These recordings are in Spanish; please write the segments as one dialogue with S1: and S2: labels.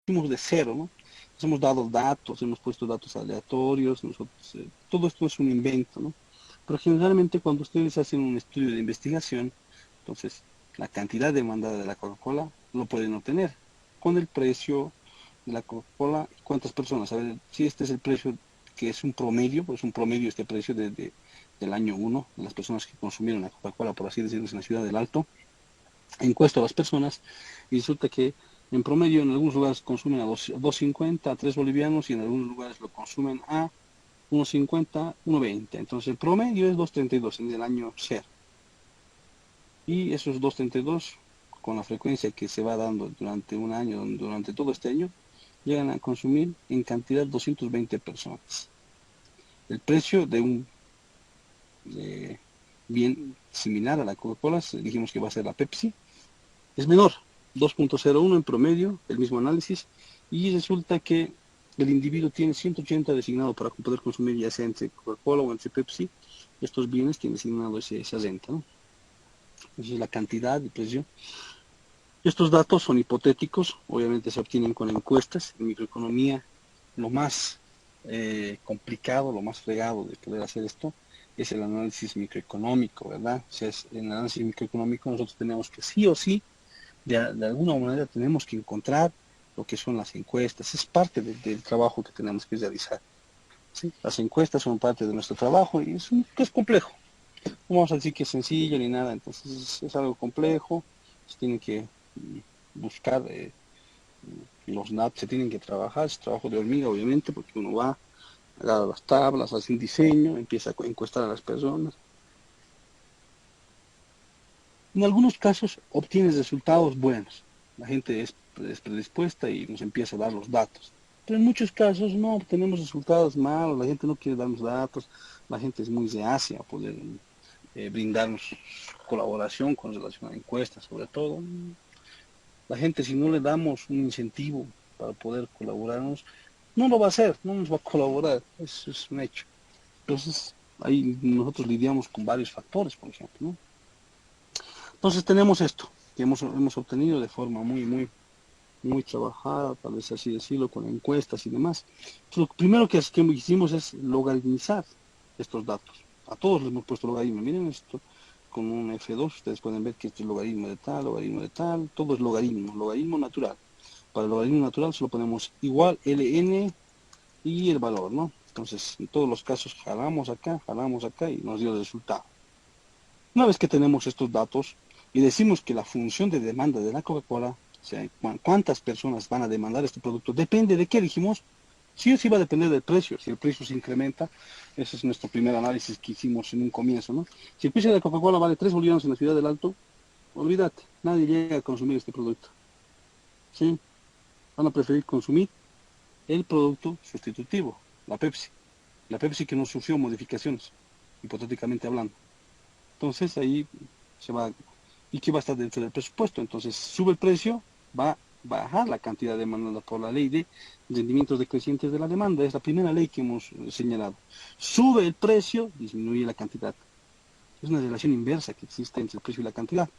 S1: partimos de cero, ¿no? Nos hemos dado datos, hemos puesto datos aleatorios, nosotros, todo esto es un invento, ¿no? Pero generalmente cuando ustedes hacen un estudio de investigación, entonces la cantidad demandada de la Coca-Cola lo pueden obtener con el precio de la Coca-Cola y cuántas personas. A ver, si este es el precio que es un promedio, pues un promedio este precio del año uno de las personas que consumieron la Coca-Cola, por así decirlo, en la ciudad del Alto, encuesto a las personas y resulta que en promedio en algunos lugares consumen a 2.50, a 3 bolivianos y en algunos lugares lo consumen a 1.50, 1.20. Entonces el promedio es 2.32 en el año cero. Y esos 2.32, con la frecuencia que se va dando durante un año, durante todo este año, llegan a consumir en cantidad 220 personas. El precio de un eh, bien similar a la Coca-Cola, dijimos que va a ser la Pepsi, es menor, 2.01 en promedio, el mismo análisis, y resulta que el individuo tiene 180 designado para poder consumir, ya sea entre Coca-Cola o entre Pepsi, estos bienes tienen designado esa renta, ¿no? Esa es la cantidad y precio. Estos datos son hipotéticos, obviamente se obtienen con encuestas. En microeconomía, lo más complicado, lo más fregado de poder hacer esto es el análisis microeconómico, ¿verdad? O sea, en el análisis microeconómico nosotros tenemos que sí o sí de alguna manera tenemos que encontrar lo que son las encuestas, es parte del trabajo que tenemos que realizar. ¿Sí? Las encuestas son parte de nuestro trabajo y es complejo. No vamos a decir que es sencillo ni nada, entonces es algo complejo, se tienen que buscar los datos, se tienen que trabajar, es trabajo de hormiga obviamente, porque uno va, agarra las tablas, hace un diseño, empieza a encuestar a las personas. En algunos casos obtienes resultados buenos. La gente es predispuesta y nos empieza a dar los datos. Pero en muchos casos no obtenemos resultados malos, la gente no quiere darnos datos, la gente es muy reacia a poder brindarnos colaboración con relación a encuestas, sobre todo. La gente si no le damos un incentivo para poder colaborarnos, no lo va a hacer, no nos va a colaborar, eso es un hecho. Entonces, ahí nosotros lidiamos con varios factores, por ejemplo, ¿no? Entonces tenemos esto, que hemos obtenido de forma muy trabajada, tal vez así decirlo, con encuestas y demás. Entonces, lo primero que hicimos es logaritmizar estos datos. A todos les hemos puesto logaritmo. Miren esto, con un F2, ustedes pueden ver que este es logaritmo de tal, todo es logaritmo, logaritmo natural. Para el logaritmo natural solo ponemos igual ln y el valor, ¿no? Entonces, en todos los casos jalamos acá y nos dio el resultado. Una vez que tenemos estos datos y decimos que la función de demanda de la Coca-Cola, o sea, cuántas personas van a demandar este producto, depende de qué dijimos, sí o sí va a depender del precio. Si el precio se incrementa, ese es nuestro primer análisis que hicimos en un comienzo, ¿no? Si el precio de la Coca-Cola vale 3 bolivianos en la ciudad del Alto, olvídate, nadie llega a consumir este producto, ¿sí? Van a preferir consumir el producto sustitutivo, la Pepsi. La Pepsi que no sufrió modificaciones, hipotéticamente hablando. Entonces ahí se va, y que va a estar dentro del presupuesto. Entonces sube el precio, va a bajar la cantidad demandada por la ley de rendimientos decrecientes de la demanda. Es la primera ley que hemos señalado. Sube el precio, disminuye la cantidad. Es una relación inversa que existe entre el precio y la cantidad.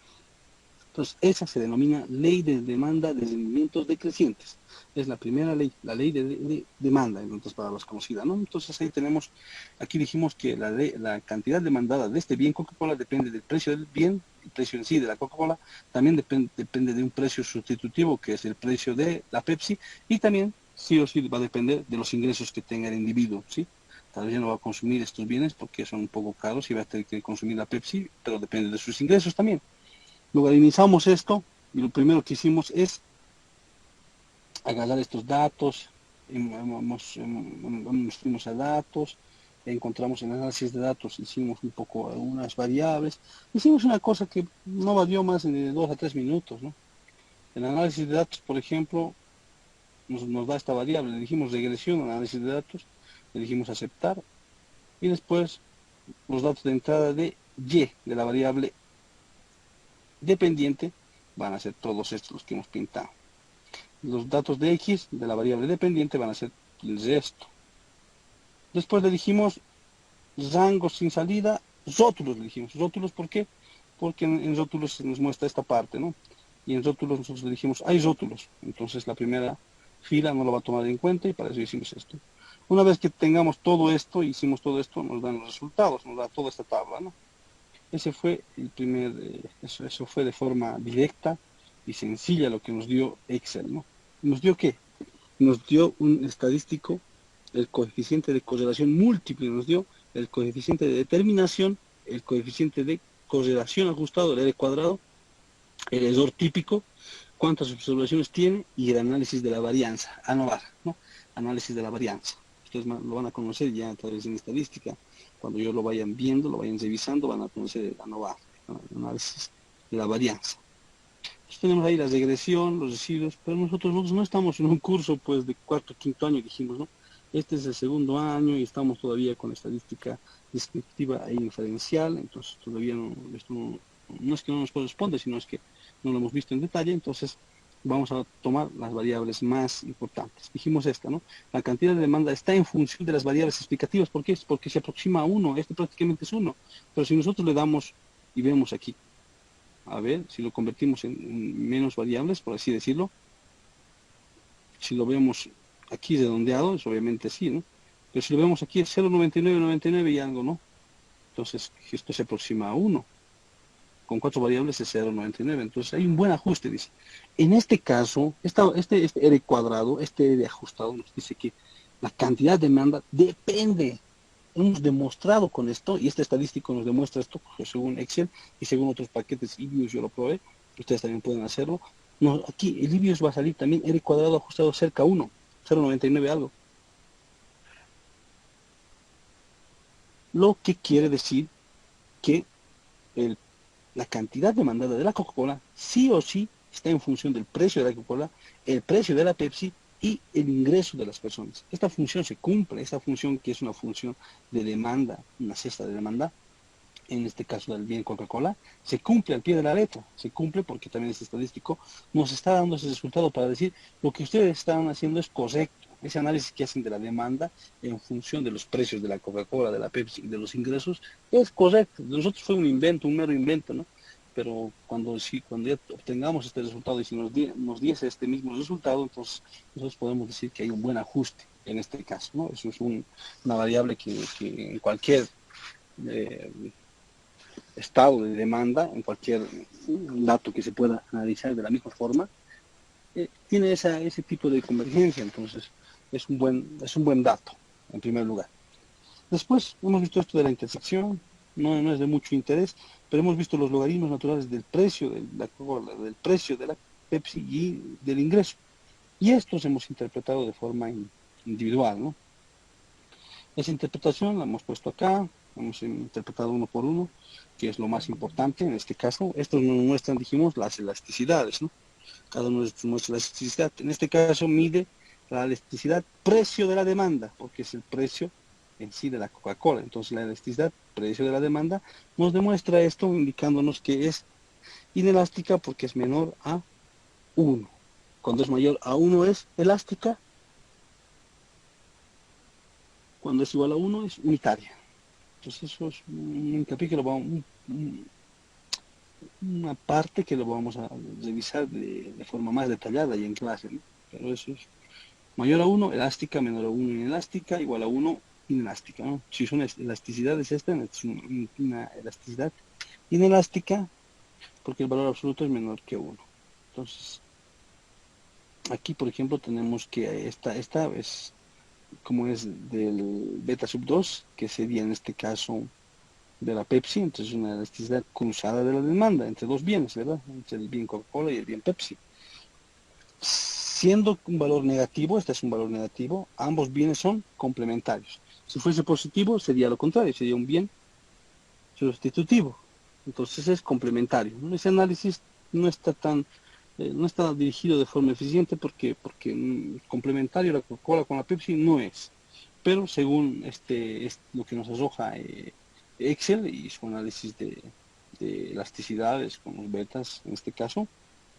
S1: Entonces, esa se denomina ley de demanda de rendimientos decrecientes. Es la primera ley, la ley de demanda, en otras palabras conocida, ¿no? Entonces ahí tenemos, aquí dijimos que la cantidad demandada de este bien Coca-Cola depende del precio del bien, el precio en sí de la Coca-Cola, también depende de un precio sustitutivo, que es el precio de la Pepsi, y también sí o sí va a depender de los ingresos que tenga el individuo, ¿sí? Tal vez no va a consumir estos bienes porque son un poco caros y va a tener que consumir la Pepsi, pero depende de sus ingresos también. Logaritmizamos esto y lo primero que hicimos es agarrar estos datos, fuimos a datos, encontramos el análisis de datos, hicimos un poco algunas variables, hicimos una cosa que no valió más de 2 a 3 minutos, ¿no? El análisis de datos, por ejemplo, nos da esta variable, le dijimos regresión, análisis de datos, le dijimos aceptar, y después los datos de entrada de Y, de la variable dependiente, van a ser todos estos los que hemos pintado. Los datos de X de la variable dependiente van a ser el resto. Después le dijimos rango sin salida, rótulos le dijimos. ¿Rótulos por qué? Porque en rótulos se nos muestra esta parte, ¿no? Y en rótulos nosotros le dijimos, hay rótulos. Entonces la primera fila no lo va a tomar en cuenta y para eso hicimos esto. Una vez que tengamos todo esto, hicimos todo esto, nos dan los resultados, nos da toda esta tabla, ¿no? Ese fue el primer, eso fue de forma directa y sencilla lo que nos dio Excel, ¿no? ¿Nos dio qué? Nos dio un estadístico, el coeficiente de correlación múltiple, nos dio el coeficiente de determinación, el coeficiente de correlación ajustado, el R cuadrado, el error típico, cuántas observaciones tiene y el análisis de la varianza, ANOVAR, ¿no? Análisis de la varianza. Ustedes lo van a conocer ya a través de estadística. Cuando ellos lo vayan viendo, lo vayan revisando, van a conocer el ANOVAR, ¿no? El análisis de la varianza. Entonces tenemos ahí la regresión, los residuos, pero nosotros no estamos en un curso pues de cuarto o quinto año, dijimos, ¿no? Este es el segundo año y estamos todavía con estadística descriptiva e inferencial, entonces todavía esto no es que no nos corresponde, sino es que no lo hemos visto en detalle, entonces vamos a tomar las variables más importantes. Dijimos esta, ¿no? La cantidad de demanda está en función de las variables explicativas. ¿Por qué? Es porque se aproxima a 1, este prácticamente es 1, pero si nosotros le damos y vemos aquí, a ver, si lo convertimos en menos variables, por así decirlo, si lo vemos aquí redondeado, es obviamente sí, ¿no? Pero si lo vemos aquí es 0,99 y algo, ¿no? Entonces esto se aproxima a 1. Con 4 variables es 0,99. Entonces hay un buen ajuste, dice. En este caso, este R cuadrado, este R ajustado, nos dice que la cantidad de demanda depende. Hemos demostrado con esto, y este estadístico nos demuestra esto, según Excel y según otros paquetes IBIOS, yo lo probé, ustedes también pueden hacerlo. No, aquí el IBIOS va a salir también R cuadrado ajustado cerca a 1, 0,99 algo. Lo que quiere decir que la cantidad demandada de la Coca-Cola sí o sí está en función del precio de la Coca-Cola, el precio de la Pepsi y el ingreso de las personas. Esta función se cumple, esta función que es una función de demanda, una cesta de demanda, en este caso del bien Coca-Cola, se cumple al pie de la letra, se cumple porque también es estadístico, nos está dando ese resultado para decir lo que ustedes están haciendo es correcto, ese análisis que hacen de la demanda en función de los precios de la Coca-Cola, de la Pepsi y de los ingresos, es correcto. De nosotros fue un invento, un mero invento, ¿no? Pero cuando ya obtengamos este resultado y si nos diese este mismo resultado, entonces nosotros podemos decir que hay un buen ajuste en este caso, ¿no? Eso es una variable que en cualquier eh, estado de demanda, en cualquier dato que se pueda analizar de la misma forma, tiene ese tipo de convergencia, entonces es un buen dato, en primer lugar. Después hemos visto esto de la intersección, no es de mucho interés, pero hemos visto los logaritmos naturales del precio de la Coca-Cola, del precio de la Pepsi y del ingreso. Y estos hemos interpretado de forma individual, ¿no? Esa interpretación la hemos puesto acá, hemos interpretado uno por uno, que es lo más importante en este caso. Estos nos muestran, dijimos, las elasticidades, ¿no? Cada uno muestra la elasticidad. En este caso mide la elasticidad precio de la demanda, porque es el precio en sí de la Coca-Cola. Entonces la elasticidad precio de la demanda nos demuestra esto indicándonos que es inelástica porque es menor a 1. Cuando es mayor a 1 es elástica, cuando es igual a 1 es unitaria. Entonces eso es un capítulo, una parte que lo vamos a revisar de forma más detallada y en clase, ¿no? Pero eso es mayor a 1 elástica, menor a 1 inelástica, igual a 1 inelástica, ¿no? Si son elasticidades esta es una elasticidad inelástica porque el valor absoluto es menor que 1. Entonces, aquí por ejemplo tenemos que esta es como es del beta sub 2, que sería en este caso de la Pepsi, entonces una elasticidad cruzada de la demanda entre dos bienes, ¿verdad? Entre el bien Coca-Cola y el bien Pepsi. Siendo un valor negativo, este es un valor negativo, ambos bienes son complementarios. Si fuese positivo, sería lo contrario, sería un bien sustitutivo. Entonces es complementario. Ese análisis no está no está dirigido de forma eficiente porque complementario la Coca-Cola con la Pepsi no es. Pero según es lo que nos arroja Excel y su análisis de elasticidades con los betas en este caso,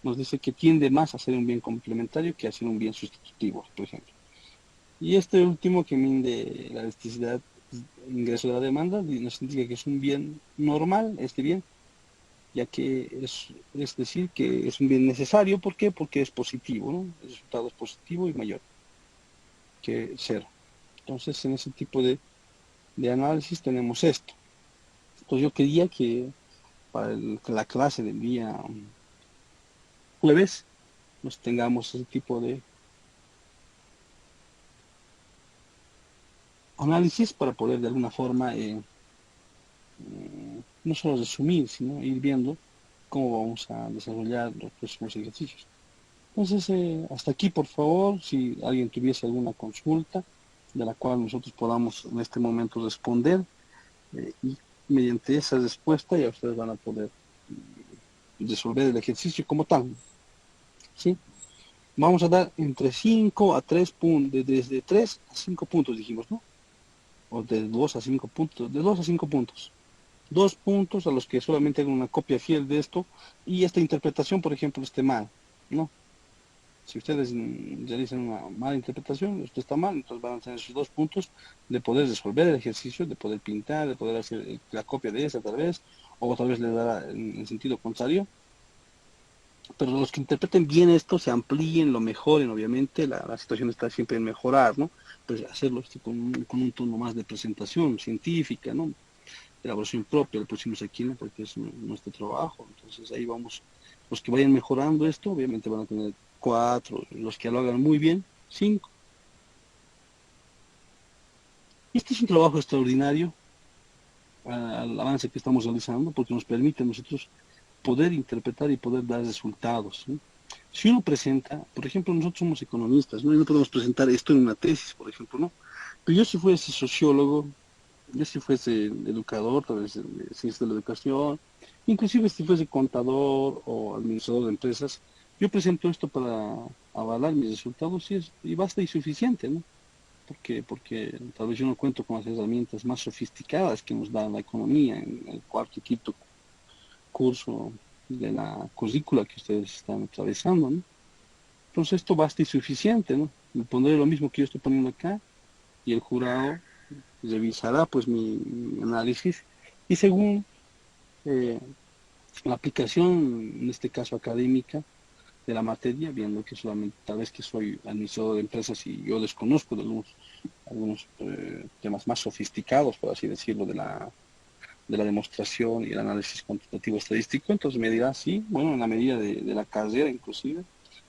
S1: nos dice que tiende más a ser un bien complementario que a ser un bien sustitutivo, por ejemplo. Y este último que mide la elasticidad ingreso de la demanda nos indica que es un bien normal, este bien, ya que es decir que es un bien necesario. ¿Por qué? Porque es positivo, ¿no? El resultado es positivo y mayor que cero. Entonces, en ese tipo de análisis tenemos esto. Entonces, yo quería que para la clase del día jueves, pues tengamos ese tipo de análisis para poder de alguna forma no solo resumir, sino ir viendo cómo vamos a desarrollar los próximos ejercicios. Entonces, hasta aquí, por favor, si alguien tuviese alguna consulta de la cual nosotros podamos en este momento responder, y mediante esa respuesta ya ustedes van a poder resolver el ejercicio como tal, ¿sí? Vamos a dar entre 5 a 3 puntos, desde 3 a 5 puntos dijimos, ¿no? O de 2 a 5 puntos, de 2 a 5 puntos. 2 puntos a los que solamente hagan una copia fiel de esto y esta interpretación, por ejemplo, esté mal, ¿no? Si ustedes realizan una mala interpretación, esto está mal, entonces van a tener esos 2 puntos de poder resolver el ejercicio, de poder pintar, de poder hacer la copia de esa tal vez, o tal vez le dará en sentido contrario. Pero los que interpreten bien esto, se amplíen, lo mejoren, obviamente, la situación está siempre en mejorar, ¿no? Pues hacerlo con un tono más de presentación científica, ¿no? De elaboración propia, le pusimos aquí, ¿no? Porque es nuestro trabajo. Entonces ahí vamos, los que vayan mejorando esto, obviamente van a tener 4, los que lo hagan muy bien, 5. Este es un trabajo extraordinario al avance que estamos realizando porque nos permite a nosotros poder interpretar y poder dar resultados, ¿sí? Si uno presenta, por ejemplo, nosotros somos economistas, ¿no? Y no podemos presentar esto en una tesis, por ejemplo, ¿no? Pero yo si fuese sociólogo, yo si fuese educador, tal vez de ciencias de la educación, inclusive si fuese contador o administrador de empresas, yo presento esto para avalar mis resultados y basta y suficiente, ¿no? Porque tal vez yo no cuento con las herramientas más sofisticadas que nos da la economía en el cuarto y quinto curso de la currícula que ustedes están atravesando, ¿no? Entonces esto basta y suficiente, ¿no? Y pondré lo mismo que yo estoy poniendo acá y el jurado revisará pues mi análisis y según eh, la aplicación, en este caso académica, de la materia, viendo que solamente tal vez que soy administrador de empresas y yo desconozco de algunos temas más sofisticados, por así decirlo, de la demostración y el análisis cuantitativo estadístico, entonces me dirá, sí, bueno, en la medida de la carrera inclusive,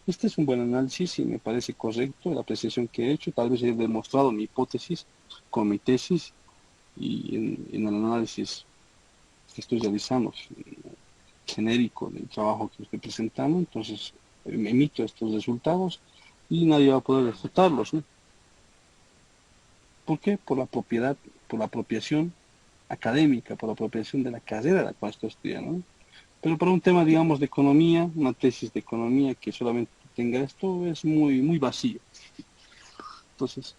S1: este es un buen análisis y me parece correcto la apreciación que he hecho, tal vez he demostrado mi hipótesis con mi tesis y en el análisis que estoy realizando, genérico del trabajo que estoy presentando, entonces me emito estos resultados y nadie va a poder refutarlos, ¿no? ¿Por qué? Por la propiedad, por la apropiación académica, por la apropiación de la carrera de la cual estoy estudiando, ¿no? Pero para un tema, digamos, de economía, una tesis de economía que solamente tenga esto es muy, muy vacío. Entonces,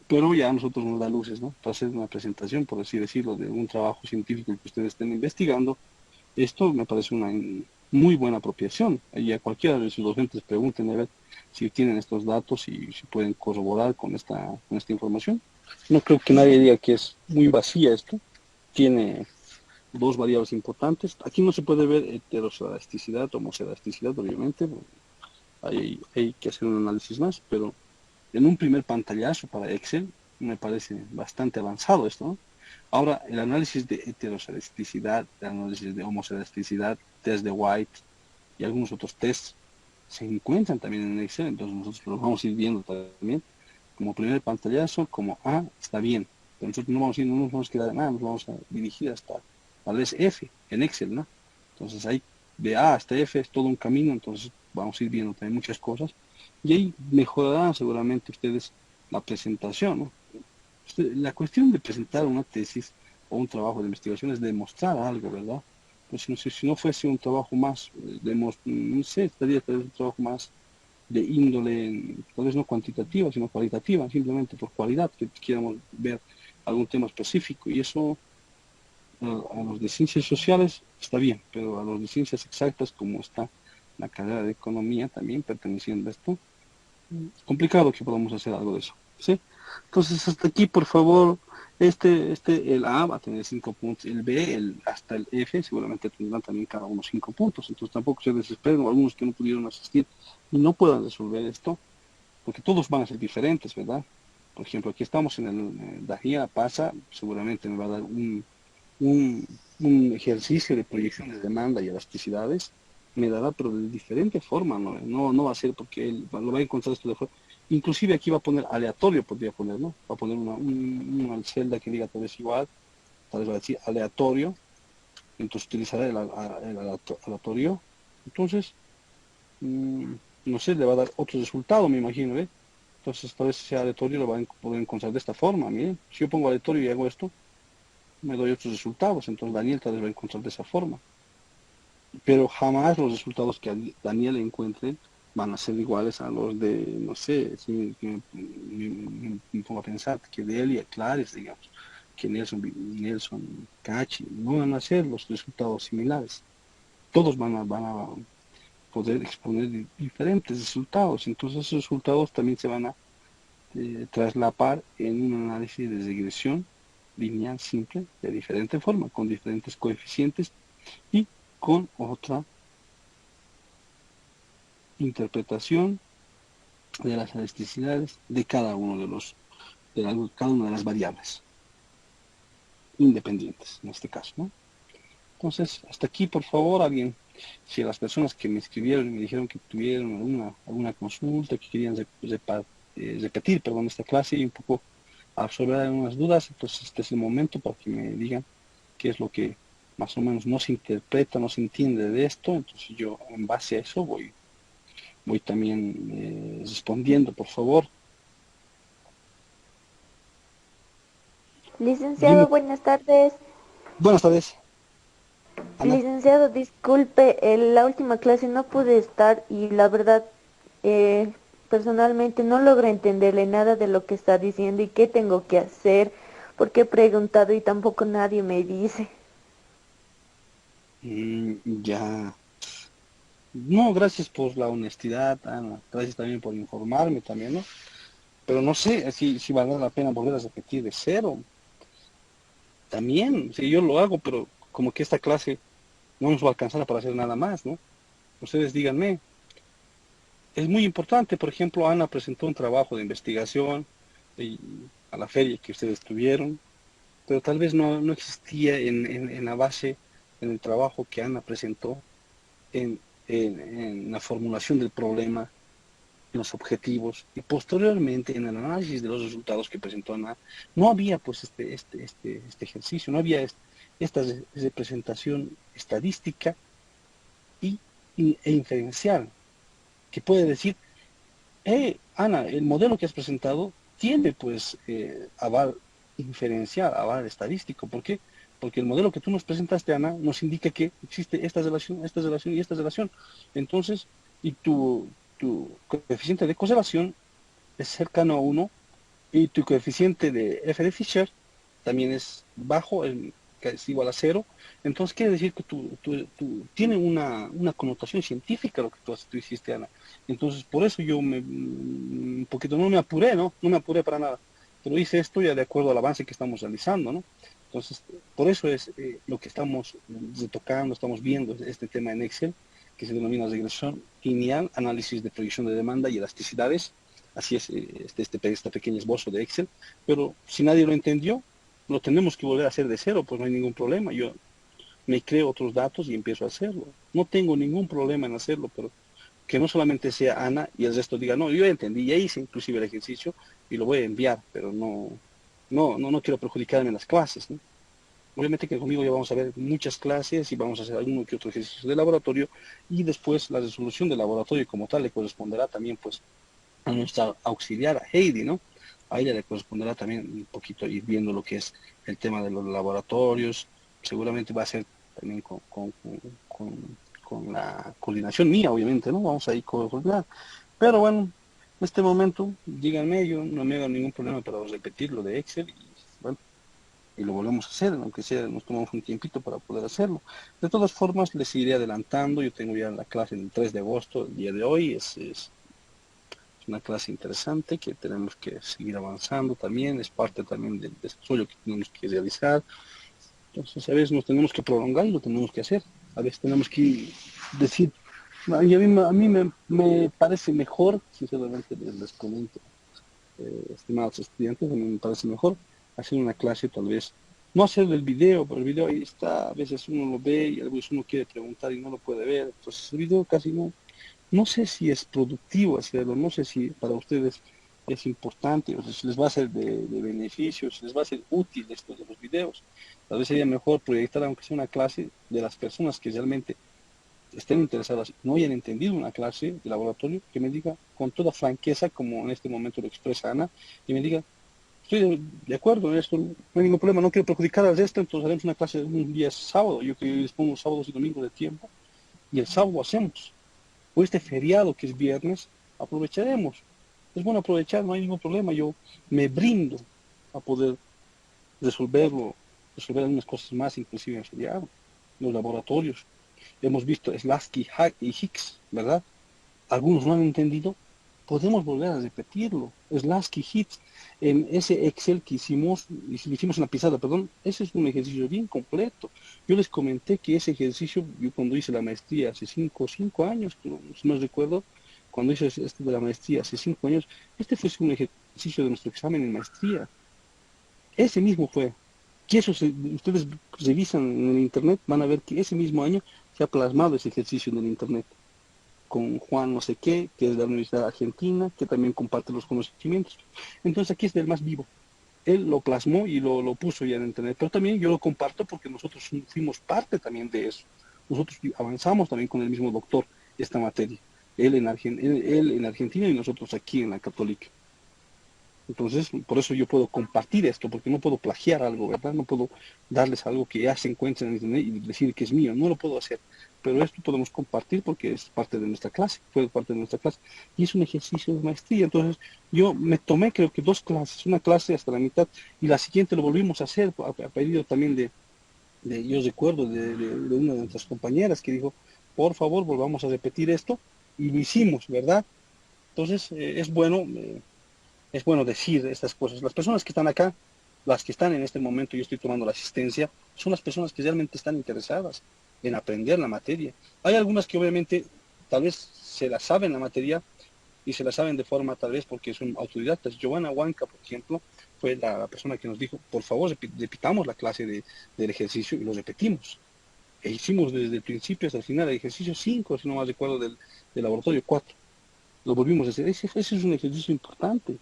S1: pero ya a nosotros nos da luces, ¿no? Para hacer una presentación, por así decirlo, de un trabajo científico que ustedes estén investigando, esto me parece una muy buena apropiación. Y a cualquiera de sus docentes pregunten a ver si tienen estos datos y si pueden corroborar con esta información. No creo que nadie diga que es muy vacía esto. Tiene dos variables importantes. Aquí no se puede ver heterosadasticidad, homosadasticidad, obviamente. Hay que hacer un análisis más, pero en un primer pantallazo para Excel me parece bastante avanzado esto, ¿no? Ahora, el análisis de heterosadasticidad, el análisis de homosadasticidad, test de White y algunos otros tests se encuentran también en Excel, entonces nosotros los vamos a ir viendo también como primer pantallazo, como A, está bien, pero nosotros no nos vamos a quedar en A, nos vamos a dirigir hasta tal vez F en Excel, ¿no? Entonces ahí de A hasta F es todo un camino, entonces vamos a ir viendo también muchas cosas y ahí mejorarán seguramente ustedes la presentación, ¿no? La cuestión de presentar una tesis o un trabajo de investigación es demostrar algo, ¿verdad? Pues si no fuese un trabajo más, no sé, estaría tal vez un trabajo más de índole, tal vez no cuantitativa, sino cualitativa, simplemente por cualidad, que quieramos ver algún tema específico. Y eso a los de ciencias sociales está bien, pero a los de ciencias exactas, como está la carrera de economía también perteneciendo a esto, complicado que podamos hacer algo de eso, ¿sí? Entonces, hasta aquí, por favor, el A va a tener 5 puntos, el B, hasta el F, seguramente tendrán también cada uno 5 puntos, entonces tampoco se desesperen, o algunos que no pudieron asistir y no puedan resolver esto, porque todos van a ser diferentes, ¿verdad? Por ejemplo, aquí estamos en el Dajía pasa, seguramente me va a dar un, un ejercicio de proyección de demanda y elasticidades, me dará, pero de diferente forma, no va a ser porque él lo va a encontrar esto de forma. Inclusive aquí va a poner aleatorio, podría poner, ¿no? Va a poner una celda que diga tal vez igual, tal vez va a decir aleatorio, entonces utilizará aleatorio. Entonces, mm, no sé, le va a dar otro resultado, me imagino, ¿eh? Entonces, tal vez ese aleatorio lo va a poder encontrar de esta forma, miren. Si yo pongo aleatorio y hago esto, me doy otros resultados, entonces Daniel tal vez va a encontrar de esa forma. Pero jamás los resultados que Daniel encuentre van a ser iguales a los de, no sé, si me pongo a pensar que de Elia Clares, digamos, que Nelson Cachi, no van a ser los resultados similares. Todos van a poder exponer diferentes resultados, entonces esos resultados también se van a traslapar en un análisis de regresión lineal simple de diferente forma, con diferentes coeficientes y con otra interpretación de las elasticidades de cada uno cada una de las variables independientes en este caso, ¿no? Entonces, hasta aquí, por favor, alguien, si las personas que me escribieron y me dijeron que tuvieron alguna consulta, que querían repetir, perdón, esta clase y un poco absorber algunas dudas, entonces este es el momento para que me digan qué es lo que más o menos no se interpreta, no se entiende de esto, entonces yo en base a eso voy también respondiendo, por favor.
S2: Licenciado,
S1: Dime,
S2: buenas tardes.
S1: buenas tardes, Ana.
S2: Licenciado, disculpe, en la última clase no pude estar y la verdad, eh, personalmente no logro entenderle nada de lo que está diciendo y qué tengo que hacer, porque he preguntado y tampoco nadie me dice.
S1: Ya. No, gracias por la honestidad, Ana. Gracias también por informarme también, ¿no? Pero no sé si valdrá la pena volver a repetir de cero. También, sí, yo lo hago, pero como que esta clase no nos va a alcanzar para hacer nada más, ¿no? Ustedes díganme. Es muy importante, por ejemplo, Ana presentó un trabajo de investigación y- a la feria que ustedes tuvieron, pero tal vez no existía en la base, en el trabajo que Ana presentó, en la formulación del problema, en los objetivos y posteriormente en el análisis de los resultados que presentó Ana, no había pues este ejercicio, no había esta representación estadística y, e inferencial que puede decir, Ana, el modelo que has presentado tiene pues aval inferencial, aval estadístico. ¿Por qué? Porque el modelo que tú nos presentaste, Ana, nos indica que existe esta relación y esta relación. Entonces, y tu coeficiente de correlación es cercano a uno y tu coeficiente de f de Fisher también es bajo, que es igual a cero. Entonces quiere decir que tiene una connotación científica lo que tú hiciste, Ana. Entonces por eso yo un poquito no me apuré, ¿no? No me apuré para nada. Pero hice esto ya de acuerdo al avance que estamos realizando, ¿no? Entonces, por eso es lo que estamos retocando, estamos viendo este tema en Excel, que se denomina regresión lineal, análisis de proyección de demanda y elasticidades. Así es este pequeño esbozo de Excel, pero si nadie lo entendió, lo tenemos que volver a hacer de cero, pues no hay ningún problema. Yo me creo otros datos y empiezo a hacerlo. No tengo ningún problema en hacerlo, pero que no solamente sea Ana y el resto diga, no, yo ya entendí, ya hice inclusive el ejercicio y lo voy a enviar, pero no quiero perjudicarme en las clases, ¿no? Obviamente que conmigo ya vamos a ver muchas clases y vamos a hacer alguno que otro ejercicio de laboratorio y después la resolución del laboratorio como tal le corresponderá también pues a nuestra auxiliar, a Heidi, ¿no? A ella le corresponderá también un poquito ir viendo lo que es el tema de los laboratorios, seguramente va a ser también con la coordinación mía, obviamente, ¿no? Vamos a ir coordinar. Pero bueno, en este momento, díganme, yo no me hago ningún problema para repetir lo de Excel y bueno, y lo volvemos a hacer, aunque sea, nos tomamos un tiempito para poder hacerlo. De todas formas, les iré adelantando, yo tengo ya la clase el 3 de agosto, el día de hoy, una clase interesante que tenemos que seguir avanzando también, es parte también del desarrollo que tenemos que realizar. Entonces a veces nos tenemos que prolongar y lo tenemos que hacer. A veces tenemos que decir, y a mí me parece mejor, sinceramente les comento, estimados estudiantes, a mí me parece mejor hacer una clase tal vez, no hacer el video, pero el video ahí está, a veces uno lo ve y a veces uno quiere preguntar y no lo puede ver, entonces el video casi no sé si es productivo hacerlo, no sé si para ustedes es importante, o sea, si les va a ser de beneficio, si les va a ser útil esto de los videos. Tal vez sería mejor proyectar, aunque sea una clase, de las personas que realmente estén interesadas y no hayan entendido una clase de laboratorio, que me diga con toda franqueza, como en este momento lo expresa Ana, y me diga, estoy de acuerdo en esto, no hay ningún problema, no quiero perjudicar al resto, entonces haremos una clase un día sábado, yo que dispongo sábados y domingos de tiempo, y el sábado hacemos, o este feriado que es viernes, aprovecharemos. Es bueno aprovechar, no hay ningún problema, yo me brindo a poder resolverlo, resolver algunas cosas más, inclusive en feriado, los laboratorios. Hemos visto Slasky y Higgs, ¿verdad? Algunos no han entendido, podemos volver a repetirlo. Slasky Higgs, en ese Excel que hicimos, lo hicimos en la pizarra, perdón, ese es un ejercicio bien completo. Yo les comenté que ese ejercicio, yo cuando hice la maestría hace cinco años, si no recuerdo, cuando hice este de la maestría hace 5 años, este fue un ejercicio de nuestro examen en maestría. Ese mismo fue. Que eso ustedes revisan en el internet, van a ver que ese mismo año se ha plasmado ese ejercicio en el internet con Juan no sé qué, que es de la Universidad Argentina, que también comparte los conocimientos. Entonces aquí es del más vivo. Él lo plasmó y lo puso ya en internet, pero también yo lo comparto porque nosotros fuimos parte también de eso. Nosotros avanzamos también con el mismo doctor esta materia. Él en Argentina y nosotros aquí en la Católica. Entonces, por eso yo puedo compartir esto, porque no puedo plagiar algo, ¿verdad? No puedo darles algo que ya se encuentra en internet y decir que es mío, no lo puedo hacer. Pero esto podemos compartir porque es parte de nuestra clase, fue parte de nuestra clase. Y es un ejercicio de maestría. Entonces, yo me tomé creo que 2 clases, una clase hasta la mitad y la siguiente lo volvimos a hacer, a pedido también yo recuerdo de una de nuestras compañeras que dijo, por favor, volvamos a repetir esto, y lo hicimos, ¿verdad? Entonces, es bueno decir estas cosas. Las personas que están acá, las que están en este momento, yo estoy tomando la asistencia, son las personas que realmente están interesadas en aprender la materia. Hay algunas que obviamente tal vez se la saben la materia y se la saben de forma tal vez porque son autodidactas. Giovanna Huanca, por ejemplo, fue la persona que nos dijo, por favor, repitamos la clase del ejercicio y lo repetimos. E hicimos desde el principio hasta el final el ejercicio 5, si no más recuerdo, del laboratorio 4. Lo volvimos a hacer. Ese es un ejercicio importante.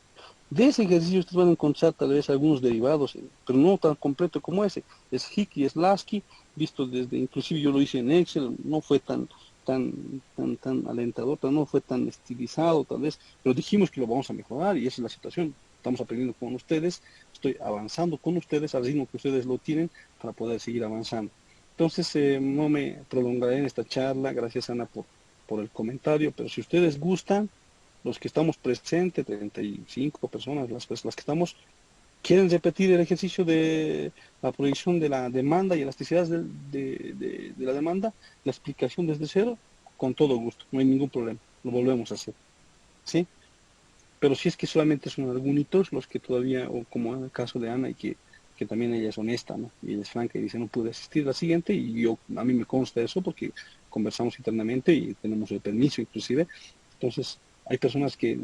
S1: De ese ejercicio ustedes van a encontrar tal vez algunos derivados, pero no tan completo como ese. Es Hick y es Lasky, visto desde, inclusive yo lo hice en Excel, no fue tan alentador, no fue tan estilizado tal vez, pero dijimos que lo vamos a mejorar y esa es la situación. Estamos aprendiendo con ustedes, estoy avanzando con ustedes al ritmo que ustedes lo tienen para poder seguir avanzando. Entonces no me prolongaré en esta charla, gracias Ana por el comentario, pero si ustedes gustan, los que estamos presentes, 35 personas, las que estamos, quieren repetir el ejercicio de la proyección de la demanda y elasticidad de la demanda, la explicación desde cero, con todo gusto, no hay ningún problema, lo volvemos a hacer, ¿sí? Pero si es que solamente son algunos los que todavía, o como en el caso de Ana, y que también ella es honesta, ¿no? Y ella es franca y dice, no pude asistir a la siguiente, y a mí me consta eso porque conversamos internamente y tenemos el permiso inclusive. Entonces, hay personas que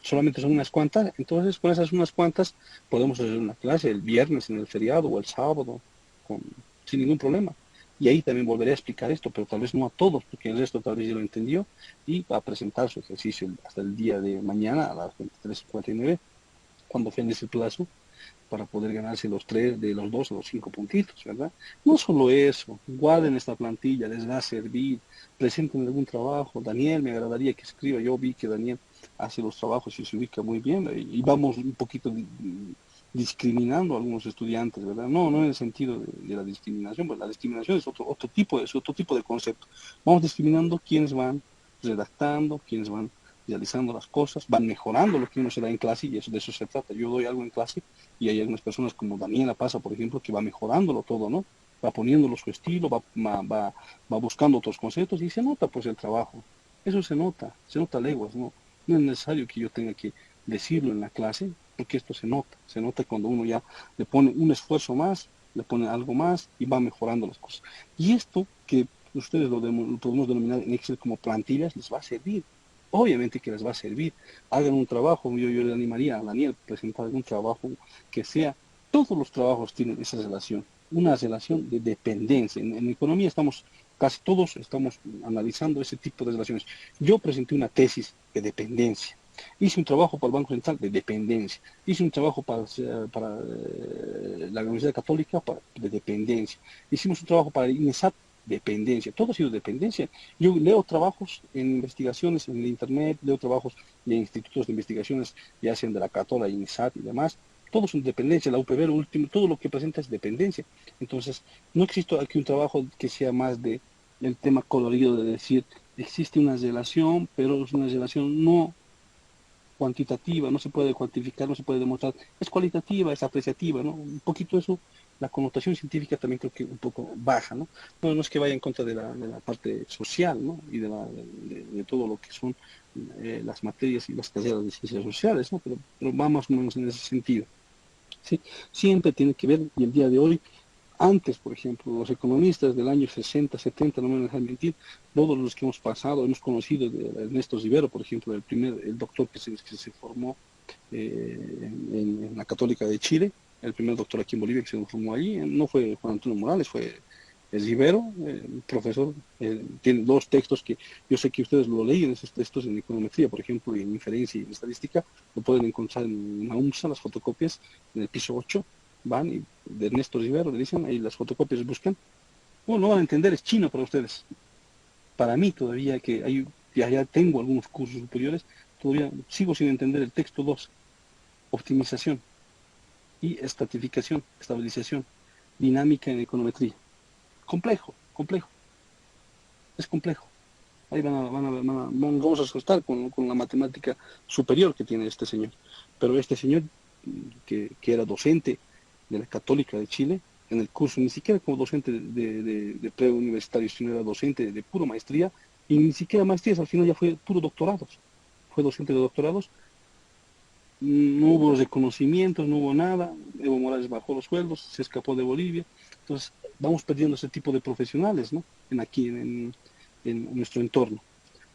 S1: solamente son unas cuantas, entonces con esas unas cuantas podemos hacer una clase el viernes en el feriado o el sábado sin ningún problema. Y ahí también volveré a explicar esto, pero tal vez no a todos, porque el resto tal vez ya lo entendió, y va a presentar su ejercicio hasta el día de mañana a las 23:59, cuando finalice el plazo, para poder ganarse los 3, de los 2 a los 5 puntitos, ¿verdad? No solo eso, guarden esta plantilla, les va a servir, presenten algún trabajo. Daniel, me agradaría que escriba, yo vi que Daniel hace los trabajos y se ubica muy bien, y vamos un poquito discriminando a algunos estudiantes, ¿verdad? No en el sentido de la discriminación, pues la discriminación es otro tipo de concepto. Vamos discriminando quienes van redactando, quienes van realizando las cosas, van mejorando lo que uno se da en clase, y de eso se trata. Yo doy algo en clase y hay algunas personas como Daniela Pasa, por ejemplo, que va mejorándolo todo, ¿no? Va poniéndolo su estilo, va buscando otros conceptos y se nota pues el trabajo. Eso se nota a leguas, ¿no? No es necesario que yo tenga que decirlo en la clase, porque esto se nota cuando uno ya le pone un esfuerzo más, le pone algo más y va mejorando las cosas. Y esto que ustedes lo podemos denominar en Excel como plantillas, les va a servir. Obviamente que les va a servir. Hagan un trabajo, yo le animaría a Daniel a presentar algún trabajo que sea, todos los trabajos tienen esa relación, una relación de dependencia. En economía casi todos estamos analizando ese tipo de relaciones. Yo presenté una tesis de dependencia. Hice un trabajo para el Banco Central de dependencia. Hice un trabajo para la Universidad Católica de dependencia. Hicimos un trabajo para el INESAT, dependencia. Todo ha sido dependencia. Yo leo trabajos en investigaciones en el Internet, leo trabajos de institutos de investigaciones, ya sean de la Católica, INESAT y demás. Todos son dependencia. La UPB, lo último, todo lo que presenta es dependencia. Entonces, no existe aquí un trabajo que sea más de el tema colorido de decir, existe una relación, pero es una relación no cuantitativa, no se puede cuantificar, no se puede demostrar, es cualitativa, es apreciativa, ¿no? Un poquito eso, la connotación científica también creo que un poco baja, ¿no? No, no es que vaya en contra de la parte social, ¿no? Y de todo lo que son las materias y las carreras de ciencias sociales, ¿no? Pero va más o menos en ese sentido, ¿sí? Siempre tiene que ver, y el día de hoy, antes, por ejemplo, los economistas del año 60, 70, no me van a dejar mentir, todos los que hemos pasado, hemos conocido de Ernesto Rivero, por ejemplo, el doctor que se formó en la Católica de Chile, el primer doctor aquí en Bolivia que se formó allí, no fue Juan Antonio Morales, fue Rivero, profesor, tiene dos textos que yo sé que ustedes lo leen, esos textos en econometría, por ejemplo, y en inferencia y en estadística, lo pueden encontrar en la UMSA, las fotocopias, en el piso 8, van y de Ernesto Rivero le dicen, ahí las fotocopias buscan, no van a entender, es chino para ustedes. Para mí todavía que ya tengo algunos cursos superiores, todavía sigo sin entender el texto 2, optimización y estratificación, estabilización, dinámica en econometría. Complejo, complejo, es complejo. Ahí vamos a ajustar con la matemática superior que tiene este señor. Pero este señor, que era docente de la Católica de Chile, en el curso, ni siquiera como docente de preuniversitario, sino era docente de puro maestría, y ni siquiera maestrías, al final ya fue puro doctorados. Fue docente de doctorados, no hubo reconocimientos, no hubo nada, Evo Morales bajó los sueldos, se escapó de Bolivia, entonces vamos perdiendo ese tipo de profesionales, ¿no? En nuestro entorno.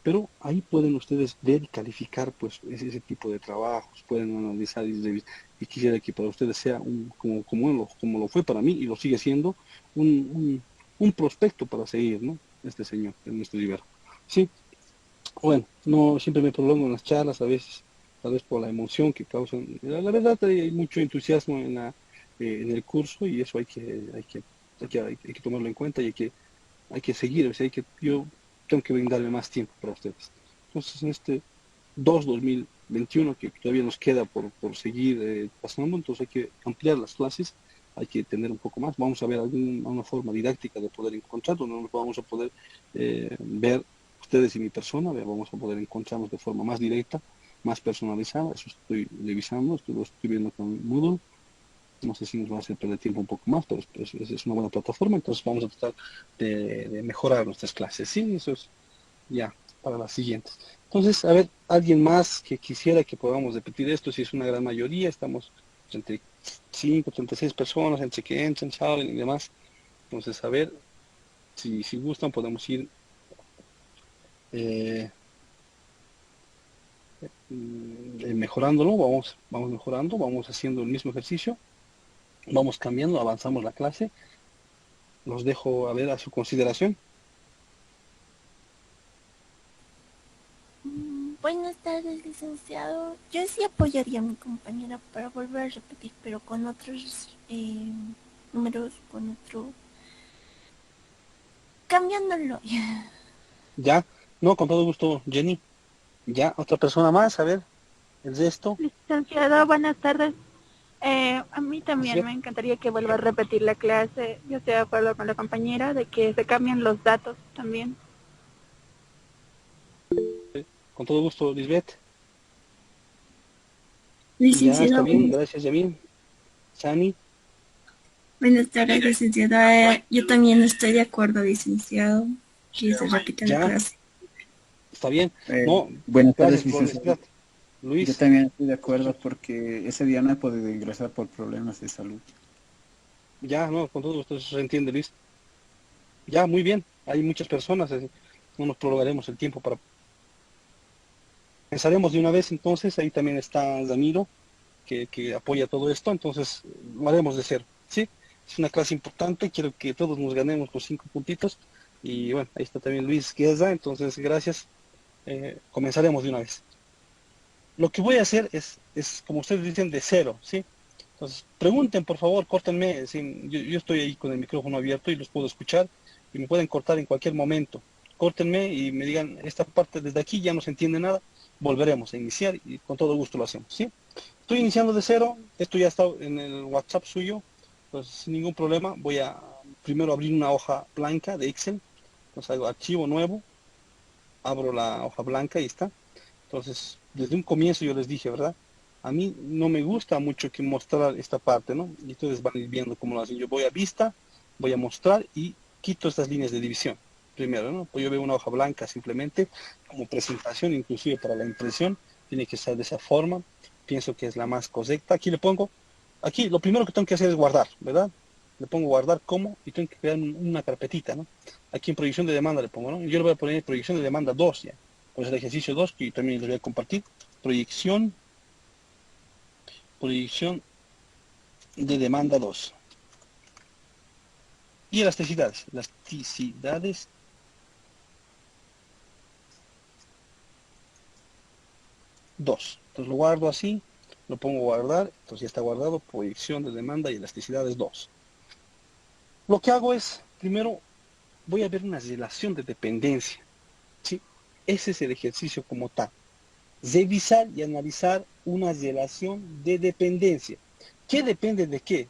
S1: Pero ahí pueden ustedes ver y calificar pues ese tipo de trabajos, pueden analizar y quisiera que para ustedes sea como lo fue para mí y lo sigue siendo, un, un, un prospecto para seguir, ¿no? Este señor, nuestro Rivero. Sí, bueno, no siempre me prolongo en las charlas a veces, tal vez por la emoción que causan. La verdad hay mucho entusiasmo en el curso y eso hay que tomarlo en cuenta y hay que seguir, o sea, yo tengo que brindarme más tiempo para ustedes. Entonces, en este 2021 que todavía nos queda por seguir pasando, entonces hay que ampliar las clases, hay que tener un poco más. Vamos a ver alguna forma didáctica de poder encontrar, donde nos vamos a poder ver ustedes y mi persona, vamos a poder encontrarnos de forma más directa, más personalizada. Eso estoy revisando, lo estoy viendo con Moodle. No sé si nos va a hacer perder tiempo un poco más, pero es una buena plataforma, entonces vamos a tratar de mejorar nuestras clases. Sí, eso es ya para las siguientes. Entonces, a ver, alguien más que quisiera que podamos repetir esto, si es una gran mayoría, estamos 35, 36 personas, entre que entran, salen y demás. Entonces, a ver, si gustan, podemos ir eh, mejorándolo, vamos mejorando, vamos haciendo el mismo ejercicio, vamos cambiando, avanzamos la clase. Los dejo a ver a su consideración.
S3: Buenas tardes, licenciado. Yo sí apoyaría a mi compañera para volver a repetir, pero con otros números, con otro... cambiándolo.
S1: Ya, no, con todo gusto, Jenny. Ya, otra persona más, a ver, el resto.
S4: Licenciado, buenas tardes. A mí también
S1: Lisbeth,
S4: me encantaría que vuelva a repetir la clase. Yo estoy de acuerdo con la compañera de que se cambien los datos también.
S1: con todo gusto, Lisbeth. Ya está
S5: Licenciado,
S1: bien, gracias, Yamil. Sani,
S5: buenas tardes, licenciada. Yo también estoy de acuerdo, licenciado, que se repita la
S1: ya,
S5: clase.
S1: ¿Está bien?
S6: Eh,
S1: No,
S6: Buenas
S1: gracias
S6: tardes,
S1: por
S6: licenciado.
S1: honestidad.
S6: Yo
S1: Luis,
S6: también estoy de acuerdo porque ese día no he podido ingresar por problemas de salud.
S1: ya, no, con todo gusto se entiende, Luis. Ya, muy bien. Hay muchas personas, no nos prolongaremos el tiempo para... Pensaremos de una vez, entonces, ahí también está Ramiro, que apoya todo esto, entonces lo haremos de cero, ¿sí? Es una clase importante, quiero que todos nos ganemos los 5 puntitos, y bueno, ahí está también Luis Guerra, entonces gracias. Comenzaremos de una vez. Lo que voy a hacer es como ustedes dicen, de cero, ¿sí? Entonces, pregunten, por favor, córtenme. ¿Sí? Yo estoy ahí con el micrófono abierto y los puedo escuchar y me pueden cortar en cualquier momento. Córtenme y me digan, esta parte desde aquí ya no se entiende nada, volveremos a iniciar y con todo gusto lo hacemos, ¿sí? Estoy iniciando de cero, esto ya está en el WhatsApp suyo, pues sin ningún problema voy a primero abrir una hoja blanca de Excel, entonces hago archivo nuevo, abro la hoja blanca y está. Entonces, desde un comienzo yo les dije, ¿verdad? A mí no me gusta mucho que mostrar esta parte, ¿no? Y ustedes van a ir viendo cómo lo hacen. Yo voy a vista, voy a mostrar y quito estas líneas de división. Primero, ¿no? Pues yo veo una hoja blanca simplemente como presentación, inclusive para la impresión, tiene que ser de esa forma. Pienso que es la más correcta. Aquí le pongo, aquí lo primero que tengo que hacer es guardar, ¿verdad? Le pongo guardar como y tengo que crear una carpetita, ¿no? Aquí en proyección de demanda le pongo, ¿no? Yo le voy a poner proyección de demanda 2 ya. Pues el ejercicio 2 que también les voy a compartir. Proyección, proyección de demanda 2. Y elasticidades. Elasticidades 2. Entonces lo guardo así, lo pongo a guardar, entonces ya está guardado, proyección de demanda y elasticidades 2. Lo que hago es, primero voy a ver una relación de dependencia, ¿sí? Ese es el ejercicio como tal. Revisar y analizar una relación de dependencia. ¿Qué depende de qué?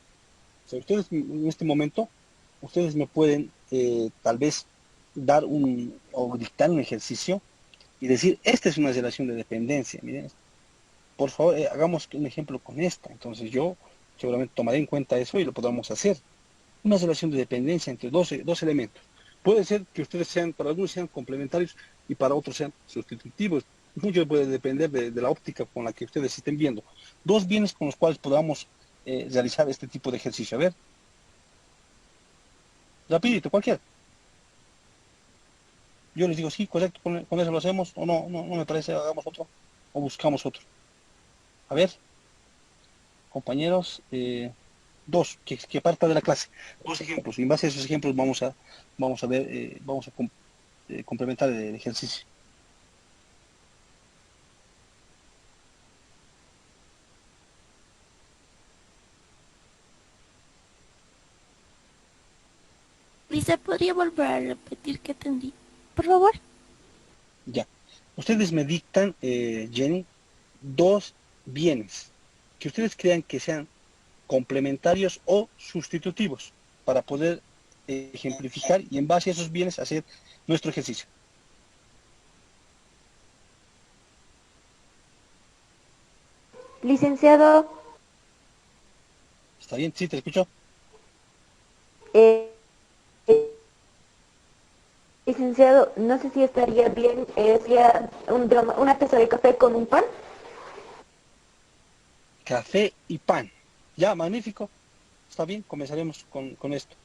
S1: O sea, ustedes en este momento, ustedes me pueden tal vez dar o dictar un ejercicio y decir, esta es una relación de dependencia. Miren, por favor, hagamos un ejemplo con esta. Entonces yo seguramente tomaré en cuenta eso y lo podamos hacer. Una relación de dependencia entre dos elementos. Puede ser que ustedes sean, para algunos sean complementarios y para otros sean sustitutivos. Mucho puede depender de la óptica con la que ustedes estén viendo. Dos bienes con los cuales podamos realizar este tipo de ejercicio. A ver, rapidito, cualquiera. Yo les digo, sí, correcto, con eso lo hacemos, o no, no, no me parece, hagamos otro, o buscamos otro. A ver, compañeros, dos, que parta de la clase, dos ejemplos, y en base a esos ejemplos vamos a ver, vamos a complementar el ejercicio.
S3: Lisa, ¿podría volver a repetir qué entendí? Por favor.
S1: Ya. Ustedes me dictan, Jenny, dos bienes que ustedes crean que sean complementarios o sustitutivos para poder ejemplificar y en base a esos bienes hacer nuestro ejercicio.
S2: Licenciado,
S1: ¿Está bien? ¿Sí te escucho?
S2: eh, licenciado, no sé si estaría bien, sería una taza de café con un pan.
S1: Café y pan. Ya, magnífico. Está bien, comenzaremos con esto.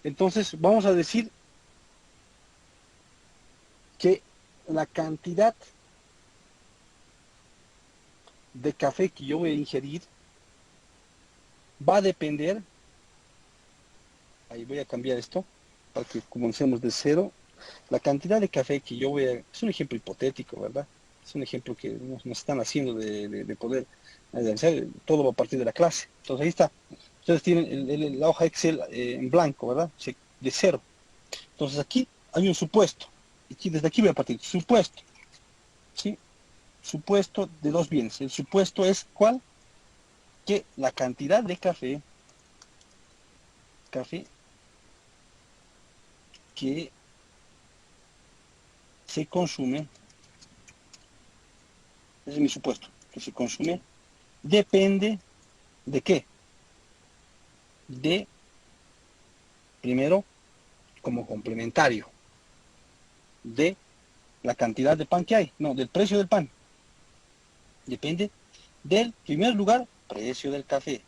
S1: Entonces, vamos a decir que la cantidad de café que yo voy a ingerir va a depender, ahí voy a cambiar esto, para que comencemos de cero. La cantidad de café que yo voy a, es un ejemplo hipotético, ¿verdad? Es un ejemplo que nos están haciendo de poder analizar, todo va a partir de la clase. Entonces ahí está. Ustedes tienen la hoja Excel en blanco, ¿verdad? De cero. Entonces aquí hay un supuesto. Y desde aquí voy a partir. Supuesto. ¿Sí? Supuesto de dos bienes. El supuesto es ¿cuál? Que la cantidad de café que se consume, ese es mi supuesto, que se consume, depende de qué? De, primero, como complementario, de la cantidad de pan que hay, no, del precio del pan. Depende del, primer lugar, precio del café,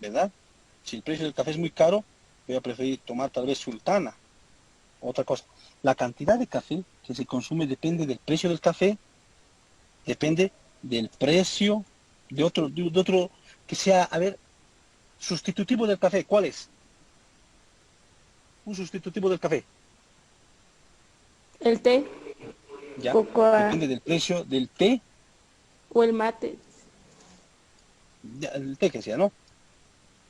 S1: ¿verdad? Si el precio del café es muy caro, voy a preferir tomar tal vez sultana. Otra cosa, la cantidad de café que se consume depende del precio del café, depende del precio de otro que sea, a ver, sustitutivo del café. ¿Cuál es? Un sustitutivo del café.
S7: El té
S1: Ya,
S2: Cocoa.
S1: depende del precio del té,
S7: o el mate.
S1: ya, el té que sea, ¿no?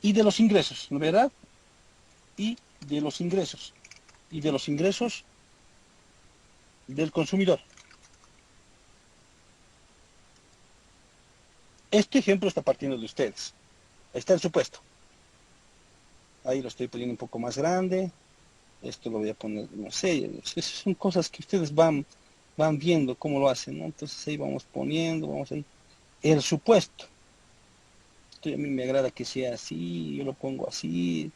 S1: Y de los ingresos, ¿no es verdad? Y de los ingresos. Y de los ingresos del consumidor. Este ejemplo está partiendo de ustedes. Ahí está el supuesto. Ahí lo estoy poniendo un poco más grande. Esto lo voy a poner, no sé, son cosas que ustedes van viendo cómo lo hacen, ¿no? Entonces ahí vamos poniendo, vamos ahí. El supuesto. Esto a mí me agrada que sea así, yo lo pongo así.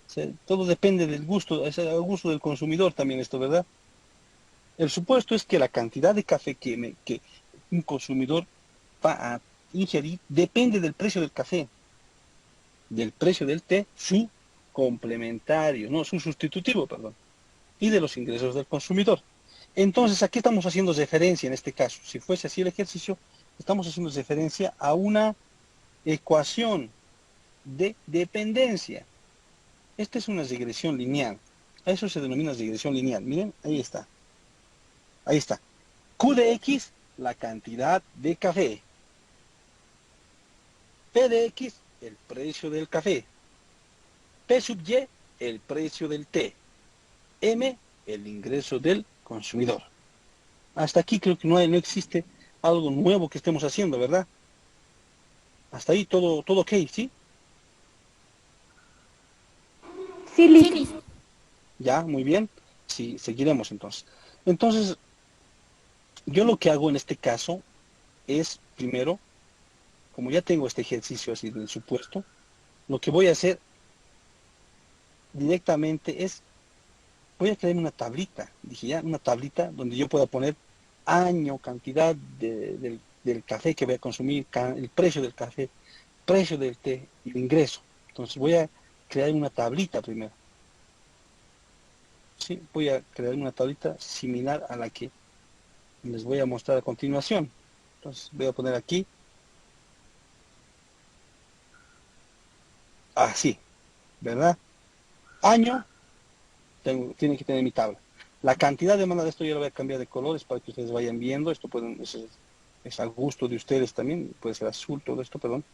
S1: O sea, todo depende del gusto, es el gusto del consumidor también esto, ¿verdad? El supuesto es que la cantidad de café que un consumidor va a ingerir depende del precio del café, del precio del té, su complementario, no, su sustitutivo, perdón, y de los ingresos del consumidor. Entonces, aquí estamos haciendo referencia en este caso. Si fuese así el ejercicio, estamos haciendo referencia a una ecuación de dependencia. Esta es una regresión lineal. A eso se denomina regresión lineal. Miren, ahí está. Ahí está. Q de X, la cantidad de café. P de X, el precio del café. P sub Y, el precio del té. M, el ingreso del consumidor. Hasta aquí creo que no existe algo nuevo que estemos haciendo, ¿verdad? Hasta ahí todo ok, ¿sí?
S2: Sí, listo.
S3: Sí,
S1: Ya, muy bien. Sí, seguiremos entonces. Entonces, yo lo que hago en este caso es, primero, como ya tengo este ejercicio así del supuesto, lo que voy a hacer directamente es, voy a crear una tablita, dije ya, una tablita donde yo pueda poner año, cantidad del café que voy a consumir, el precio del café, precio del té y el ingreso. Entonces voy a crear una tablita primero. Sí, voy a crear una tablita similar a la que les voy a mostrar a continuación. Entonces voy a poner aquí, así, ¿verdad? Año, tiene que tener mi tabla. La cantidad de manada de esto yo lo voy a cambiar de colores para que ustedes vayan viendo. Esto es a gusto de ustedes también, puede ser azul, todo esto, perdón.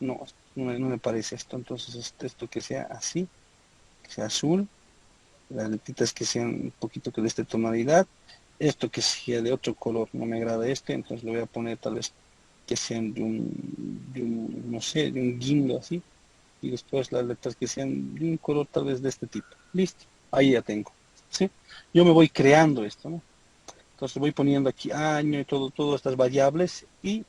S1: No, no me parece esto. Entonces esto que sea así, que sea azul. Las letritas que sean un poquito que de esta tonalidad. Esto que sea de otro color, no me agrada este, entonces lo voy a poner tal vez que sean no sé, de un guindo así. Y después las letras que sean de un color tal vez de este tipo. Listo, ahí ya tengo. ¿Sí? Yo me voy creando esto, ¿no? Entonces voy poniendo aquí año y todas estas variables y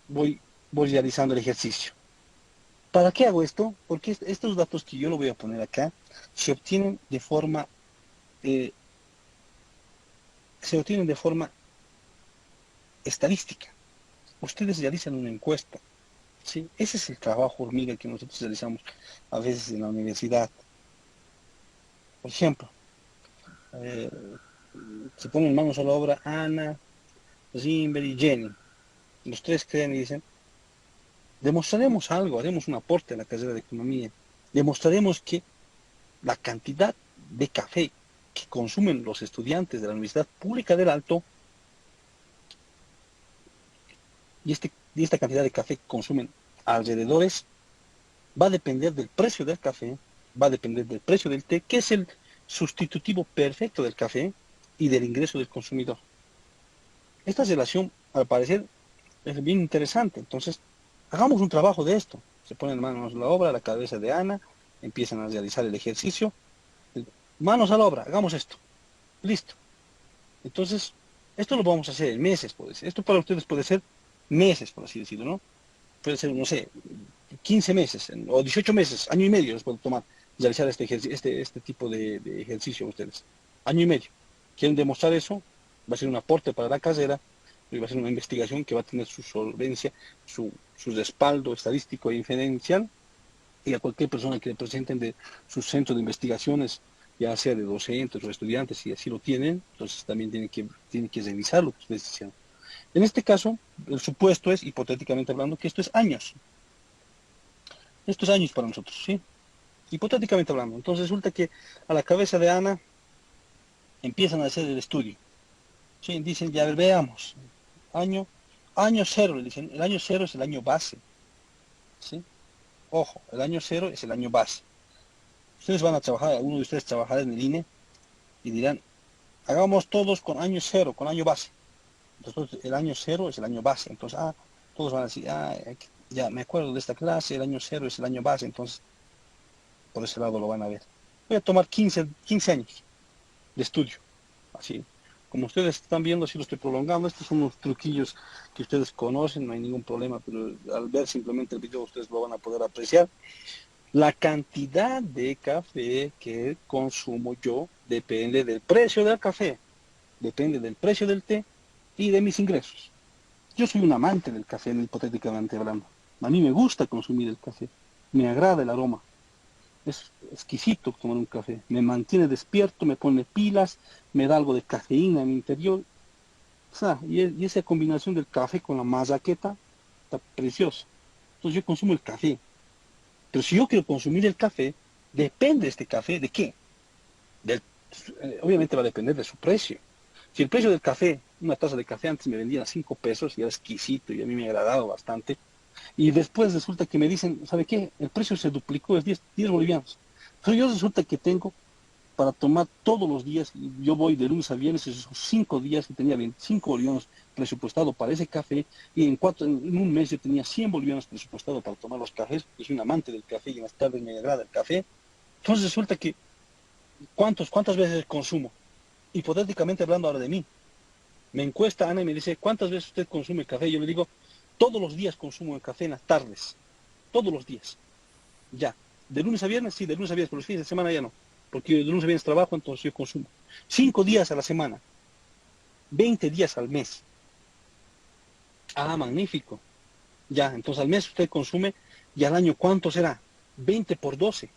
S1: voy realizando el ejercicio. ¿Para qué hago esto? Porque estos datos que yo lo voy a poner acá se obtienen de forma eh, estadística. Ustedes realizan una encuesta, ¿sí? Ese es el trabajo hormiga que nosotros realizamos a veces en la universidad. Por ejemplo, eh, se ponen manos a la obra Ana, Zimber y Jenny. Los tres creen y dicen, demostraremos algo, haremos un aporte a la carrera de economía. Demostraremos que la cantidad de café que consumen los estudiantes de la Universidad Pública del Alto y esta cantidad de café que consumen alrededores va a depender del precio del café, va a depender del precio del té, que es el sustitutivo perfecto del café y del ingreso del consumidor. Esta relación, al parecer, es bien interesante. Entonces, hagamos un trabajo de esto. Se ponen manos a la obra, a la cabeza de Ana, empiezan a realizar el ejercicio. Manos a la obra, hagamos esto. Listo. Entonces, esto lo vamos a hacer en meses, puede ser. Esto para ustedes puede ser meses, por así decirlo, ¿no? Puede ser, no sé, 15 meses o 18 meses, año y medio les puede tomar realizar este tipo de ejercicio a ustedes. año y medio. Quieren demostrar eso, va a ser un aporte para la carrera, y va a ser una investigación que va a tener su solvencia, su respaldo estadístico e inferencial, y a cualquier persona que le presenten de sus centros de investigaciones, ya sea de docentes o estudiantes, si así lo tienen, entonces también tienen que revisar lo que ustedes hicieron. En este caso, el supuesto es, hipotéticamente hablando, que esto es años. Esto es años para nosotros, ¿sí? Hipotéticamente hablando. Entonces resulta que a la cabeza de Ana empiezan a hacer el estudio. ¿Sí? Dicen, ya a ver, veamos. Año cero, le dicen. El año cero es el año base. ¿Sí? Ojo, el año cero es el año base. Ustedes van a trabajar, alguno de ustedes trabajará en el INE y dirán, hagamos todos con año cero, con año base. Entonces el año cero es el año base. Entonces, todos van a decir, ya me acuerdo de esta clase, el año cero es el año base, entonces por ese lado lo van a ver. Voy a tomar 15 años de estudio. Así, como ustedes están viendo, así lo estoy prolongando. Estos son unos truquillos que ustedes conocen, no hay ningún problema, pero al ver simplemente el video ustedes lo van a poder apreciar. La cantidad de café que consumo yo depende del precio del café, depende del precio del té y de mis ingresos. Yo soy un amante del café, hipotéticamente hablando. A mí me gusta consumir el café, me agrada el aroma. Es exquisito tomar un café, me mantiene despierto, me pone pilas, me da algo de cafeína en mi interior. O sea, y esa combinación del café con la mazaqueta está preciosa. Entonces yo consumo el café. Pero si yo quiero consumir el café, depende de este café, ¿de qué? Obviamente va a depender de su precio. Si el precio del café, una taza de café antes me vendían a 5 pesos y era exquisito y a mí me ha agradado bastante, y después resulta que me dicen, ¿sabe qué? El precio se duplicó, es 10 bolivianos. Pero yo resulta que tengo para tomar todos los días, y yo voy de lunes a viernes, esos 5 días y tenía 25 bolivianos presupuestado para ese café, y en un mes yo tenía 100 bolivianos presupuestado para tomar los cafés, porque soy un amante del café y en las tardes me agrada el café. Entonces resulta que, ¿cuántas veces consumo? Hipotéticamente hablando ahora de mí, me encuesta Ana y me dice, ¿cuántas veces usted consume café? Yo le digo, todos los días consumo el café en las tardes, todos los días, ya. ¿De lunes a viernes? Sí, de lunes a viernes, pero los fines de semana ya no, porque de lunes a viernes trabajo, entonces yo consumo. 5 días a la semana, 20 días al mes. Magnífico. Ya, entonces al mes usted consume, y al año, ¿cuánto será? 20 por 12.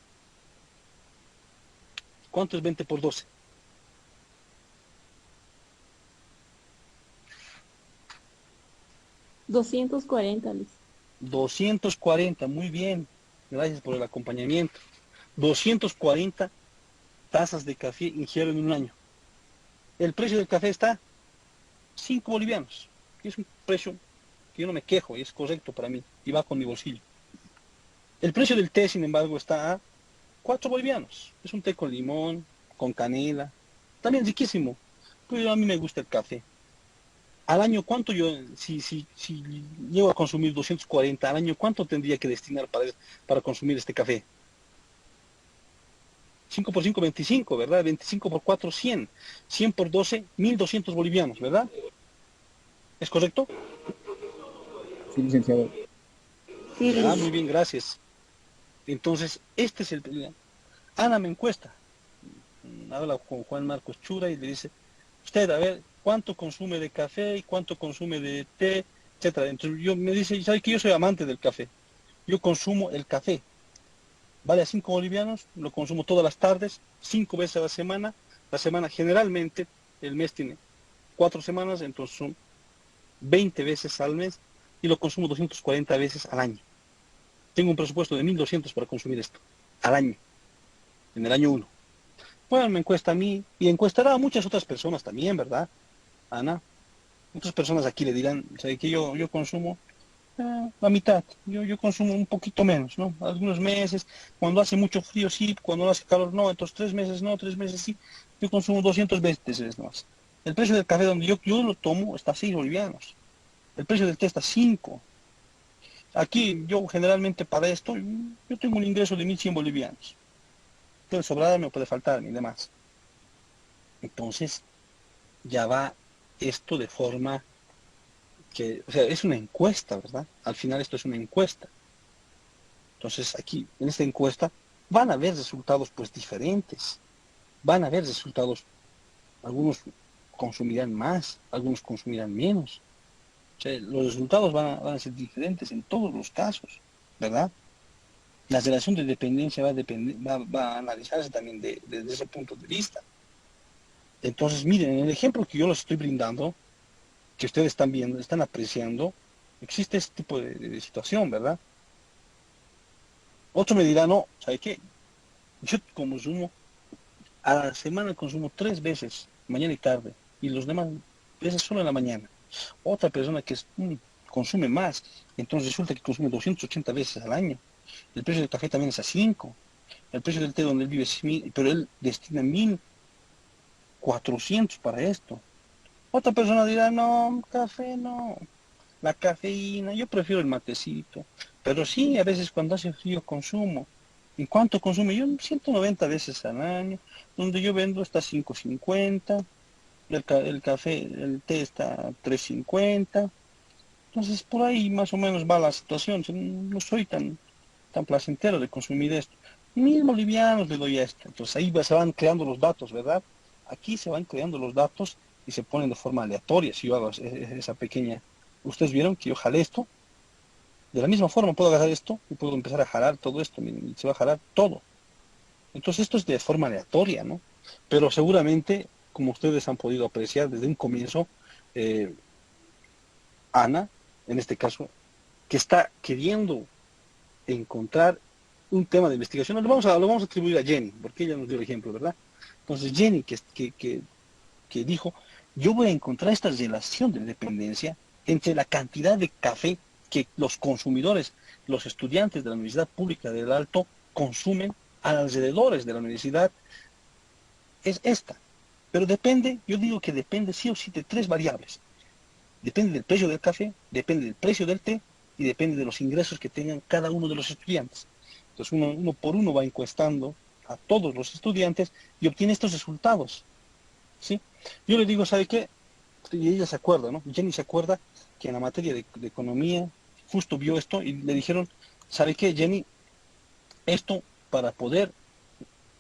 S1: ¿Cuánto es 20 por 12?
S7: $240, Liz.
S1: 240, muy bien. Gracias por el acompañamiento. 240 tazas de café ingiero en un año. El precio del café está 5 bolivianos. Es un precio que yo no me quejo y es correcto para mí y va con mi bolsillo. El precio del té, sin embargo, está a 4 bolivianos. Es un té con limón, con canela. También riquísimo. Pero a mí me gusta el café. Al año, ¿cuánto si llego a consumir 240 al año, cuánto tendría que destinar para consumir este café? 5 por 5, 25, ¿verdad? 25 por 4, 100. 100 por 12, 1.200 bolivianos, ¿verdad? ¿Es correcto?
S6: Sí, licenciado.
S2: Sí,
S1: Ya,
S2: Liz.
S1: muy bien, gracias. Entonces, este es el problema. Ana me encuesta. Habla con Juan Marcos Chura y le dice, usted, a ver, ¿cuánto consume de café y cuánto consume de té, etcétera? Entonces me dice, ¿sabe que yo soy amante del café? Yo consumo el café. Vale a 5 bolivianos, lo consumo todas las tardes, 5 veces a la semana. La semana generalmente, el mes tiene 4 semanas, entonces son 20 veces al mes y lo consumo 240 veces al año. Tengo un presupuesto de 1.200 para consumir esto, al año, en el año 1. Bueno, me encuesta a mí y encuestará a muchas otras personas también, ¿verdad, Ana? Muchas personas aquí le dirán, ¿sabe que yo consumo la mitad? Yo consumo un poquito menos, ¿no? Algunos meses, cuando hace mucho frío sí, cuando hace calor no, entonces 3 meses no, 3 meses sí, yo consumo 220 veces más. El precio del café donde yo lo tomo está a 6 bolivianos. El precio del té está a 5. Aquí yo generalmente para esto, yo tengo un ingreso de 1.100 bolivianos. Puede sobrarme o puede faltarme y demás. Entonces, ya va esto de forma que, o sea, es una encuesta, ¿verdad? Al final esto es una encuesta. Entonces, aquí, en esta encuesta, van a haber resultados pues diferentes. Van a haber resultados algunos consumirán más, algunos consumirán menos. O sea, los resultados van a ser diferentes en todos los casos, ¿verdad? La relación de dependencia va a analizarse también desde ese punto de vista. Entonces, miren, en el ejemplo que yo les estoy brindando, que ustedes están viendo, están apreciando, existe este tipo de situación, ¿verdad? Otro me dirá, no, ¿sabe qué? Yo consumo, a la semana consumo 3 veces, mañana y tarde, y los demás veces solo en la mañana. Otra persona que consume más, entonces resulta que consume 280 veces al año. El precio del café también es a 5. El precio del té donde él vive es 1000, pero él destina 1400 para esto. Otra persona dirá, no, café no, la cafeína, yo prefiero el matecito. Pero sí, a veces cuando hace frío consumo. ¿En cuánto consume? Yo 190 veces al año, donde yo vendo está 5.50, el café, el té está a 3.50. Entonces por ahí más o menos va la situación. Yo no soy tan placentero de consumir esto. Mil bolivianos le doy a esto. Entonces ahí se van creando los datos, ¿verdad? Aquí se van creando los datos y se ponen de forma aleatoria. Si yo hago esa pequeña... Ustedes vieron que yo jalé esto. De la misma forma puedo agarrar esto y puedo empezar a jalar todo esto. Miren, y se va a jalar todo. Entonces esto es de forma aleatoria, ¿no? Pero seguramente, como ustedes han podido apreciar desde un comienzo, eh, Ana, en este caso, que está queriendo encontrar un tema de investigación, lo vamos a atribuir a Jenny, porque ella nos dio el ejemplo, ¿verdad? Entonces Jenny que dijo, yo voy a encontrar esta relación de dependencia entre la cantidad de café que los consumidores, los estudiantes de la Universidad Pública del Alto consumen alrededores de la universidad, es esta. Pero depende, yo digo que depende sí o sí de 3 variables. Depende del precio del café, depende del precio del té y depende de los ingresos que tengan cada uno de los estudiantes. Entonces uno por uno va encuestando a todos los estudiantes y obtiene estos resultados, ¿sí? Yo le digo, ¿sabe qué? Y ella se acuerda, ¿no? Jenny se acuerda que en la materia de economía justo vio esto y le dijeron, ¿sabe qué, Jenny? Esto para poder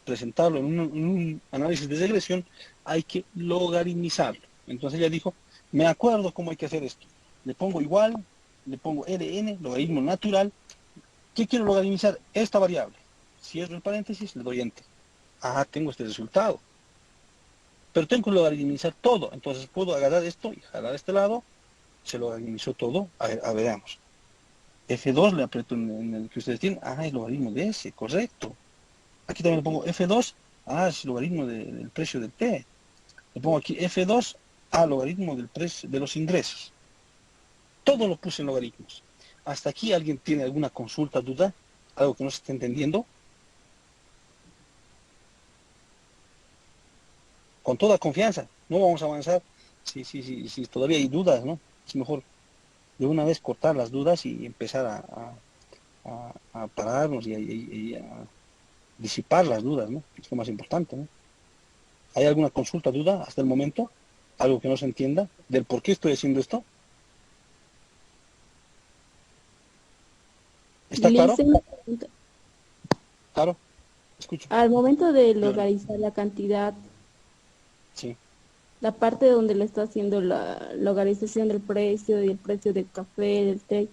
S1: presentarlo en un análisis de regresión hay que logaritmizarlo. Entonces ella dijo, me acuerdo cómo hay que hacer esto. Le pongo igual, le pongo LN, logaritmo natural. ¿Qué quiero logaritmizar? Esta variable. Cierro el paréntesis, le doy enter. Ah, tengo este resultado. Pero tengo que logaritmizar todo. Entonces puedo agarrar esto y jalar a este lado. Se logaritmizó todo. Veamos. F2 le aprieto en el que ustedes tienen. Ah, el logaritmo de ese, correcto. Aquí también le pongo F2. Ah, es el logaritmo del precio del T. Le pongo aquí F2 a logaritmo del precio de los ingresos. Todo lo puse en logaritmos. ¿Hasta aquí alguien tiene alguna consulta, duda? ¿Algo que no se está entendiendo? Con toda confianza. No vamos a avanzar si todavía hay dudas, ¿no? Es mejor de una vez cortar las dudas y empezar a pararnos y a disipar las dudas, ¿no? Es lo más importante, ¿no? ¿Hay alguna consulta, duda hasta el momento? ¿Algo que no se entienda? ¿Del por qué estoy haciendo esto? ¿Está
S7: Le
S1: claro?
S7: hice una pregunta.
S1: Claro, escucho.
S7: Al momento de localizar la cantidad,
S1: Sí.
S7: la parte donde le está haciendo la localización del precio y el precio del café, del té,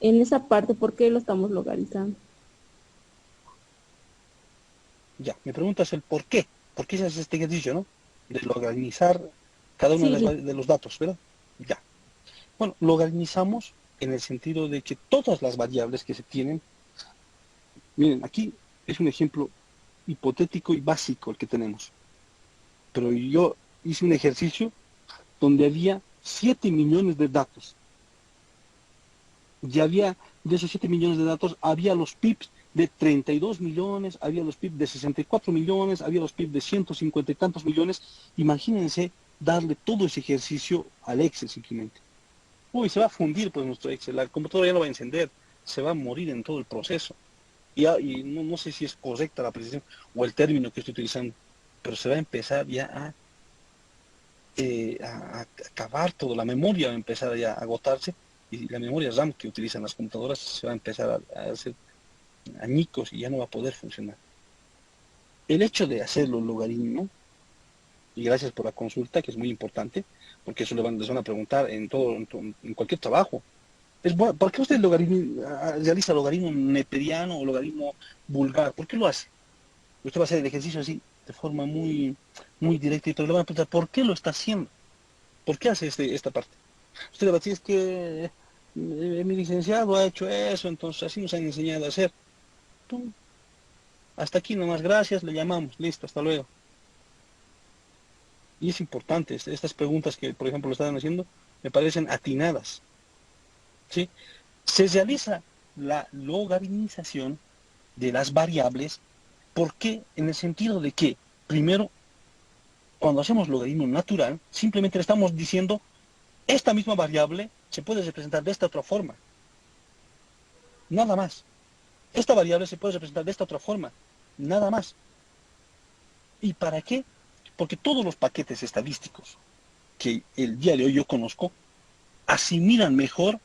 S7: en esa parte, ¿por qué lo estamos localizando?
S1: Ya, me preguntas el por qué. ¿Por qué se hace este ejercicio, no? De logaritmizar cada uno
S7: Sí,
S1: de los datos, ¿verdad? Ya. Bueno, logaritmizamos en el sentido de que todas las variables que se tienen, miren, aquí es un ejemplo hipotético y básico el que tenemos. Pero yo hice un ejercicio donde había 7 millones de datos. Y había, de esos 7 millones de datos, había los PIBs de 32 millones, había los PIB de 64 millones, había los PIB de 150 y tantos millones. Imagínense darle todo ese ejercicio al Excel simplemente. Uy, se va a fundir pues nuestro Excel, la computadora ya no va a encender, se va a morir en todo el proceso. Y no sé si es correcta la precisión o el término que estoy utilizando, pero se va a empezar ya a acabar todo, la memoria va a empezar ya a agotarse y la memoria RAM que utilizan las computadoras se va a empezar a hacer añicos y ya no va a poder funcionar. El hecho de hacerlo logaritmo y gracias por la consulta, que es muy importante, porque eso les van a preguntar en cualquier trabajo. ¿Por qué usted realiza logaritmo neperiano o logaritmo vulgar? ¿Por qué lo hace? Usted va a hacer el ejercicio así, de forma muy directa, y todo. Le van a preguntar, ¿por qué lo está haciendo? ¿Por qué hace esta parte? Usted le va a decir, es que mi licenciado ha hecho eso, entonces así nos han enseñado a hacer. Pum. Hasta aquí nomás, gracias, le llamamos, listo, hasta luego. Y es importante, estas preguntas que, por ejemplo, lo estaban haciendo, me parecen atinadas. ¿Sí? Se realiza la logarinización de las variables. ¿Por qué? En el sentido de que, primero, cuando hacemos logaritmo natural, simplemente le estamos diciendo, esta misma variable se puede representar de esta otra forma. Nada más. Esta variable se puede representar de esta otra forma. Nada más. ¿Y para qué? Porque todos los paquetes estadísticos que el día de hoy yo conozco asimilan mejor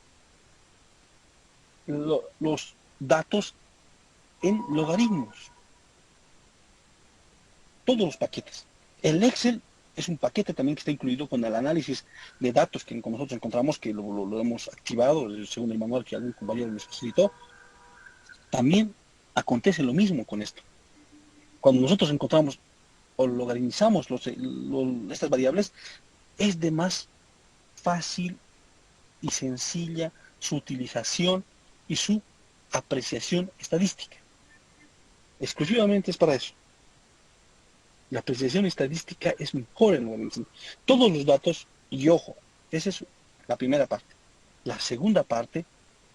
S1: los datos en logaritmos. Todos los paquetes. El Excel es un paquete también que está incluido con el análisis de datos que nosotros encontramos, que lo hemos activado según el manual que algún compañero nos facilitó. También acontece lo mismo con esto. Cuando nosotros encontramos o logaritmizamos estas variables, es de más fácil y sencilla su utilización y su apreciación estadística. Exclusivamente es para eso. La apreciación estadística es mejor en logaritmo. Todos los datos, y ojo, esa es la primera parte. La segunda parte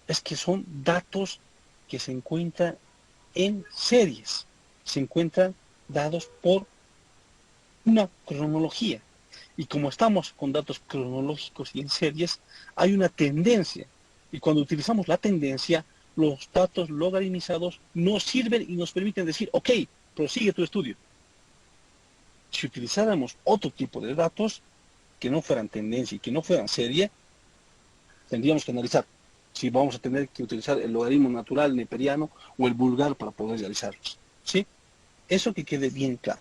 S1: es que son datos que se encuentran en series. Se encuentran dados por una cronología. Y como estamos con datos cronológicos y en series, hay una tendencia. Y cuando utilizamos la tendencia, los datos logarithmizados nos sirven y nos permiten decir, ok, prosigue tu estudio. Si utilizáramos otro tipo de datos que no fueran tendencia y que no fueran serie, tendríamos que analizar si vamos a tener que utilizar el logaritmo natural neperiano o el vulgar para poder realizarlos. ¿Sí? Eso que quede bien claro.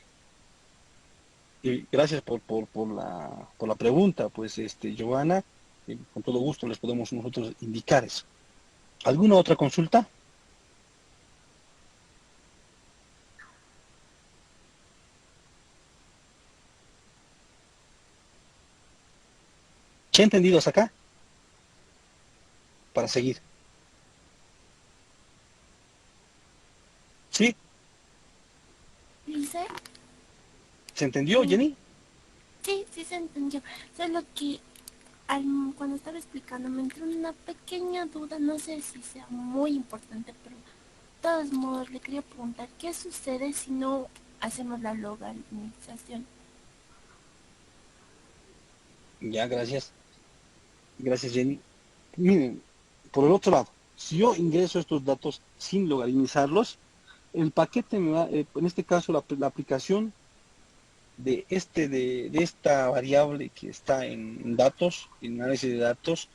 S1: Y gracias por la pregunta, pues, Giovanna. Con todo gusto les podemos nosotros indicar eso. ¿Alguna otra consulta? ¿Se ha entendido hasta acá? Para seguir. ¿Sí?
S3: ¿Dice?
S1: ¿Se entendió, Jenny?
S3: Sí, sí se entendió. Solo que cuando estaba explicando me entró una pequeña duda, no sé si sea muy importante, pero de todos modos le quería preguntar, ¿qué sucede si no hacemos la logarithmización?
S1: Ya, gracias. Gracias, Jenny. Miren, por el otro lado, si yo ingreso estos datos sin logaritmizarlos, el paquete me va, en este caso la aplicación de esta variable que está en datos, en análisis de datos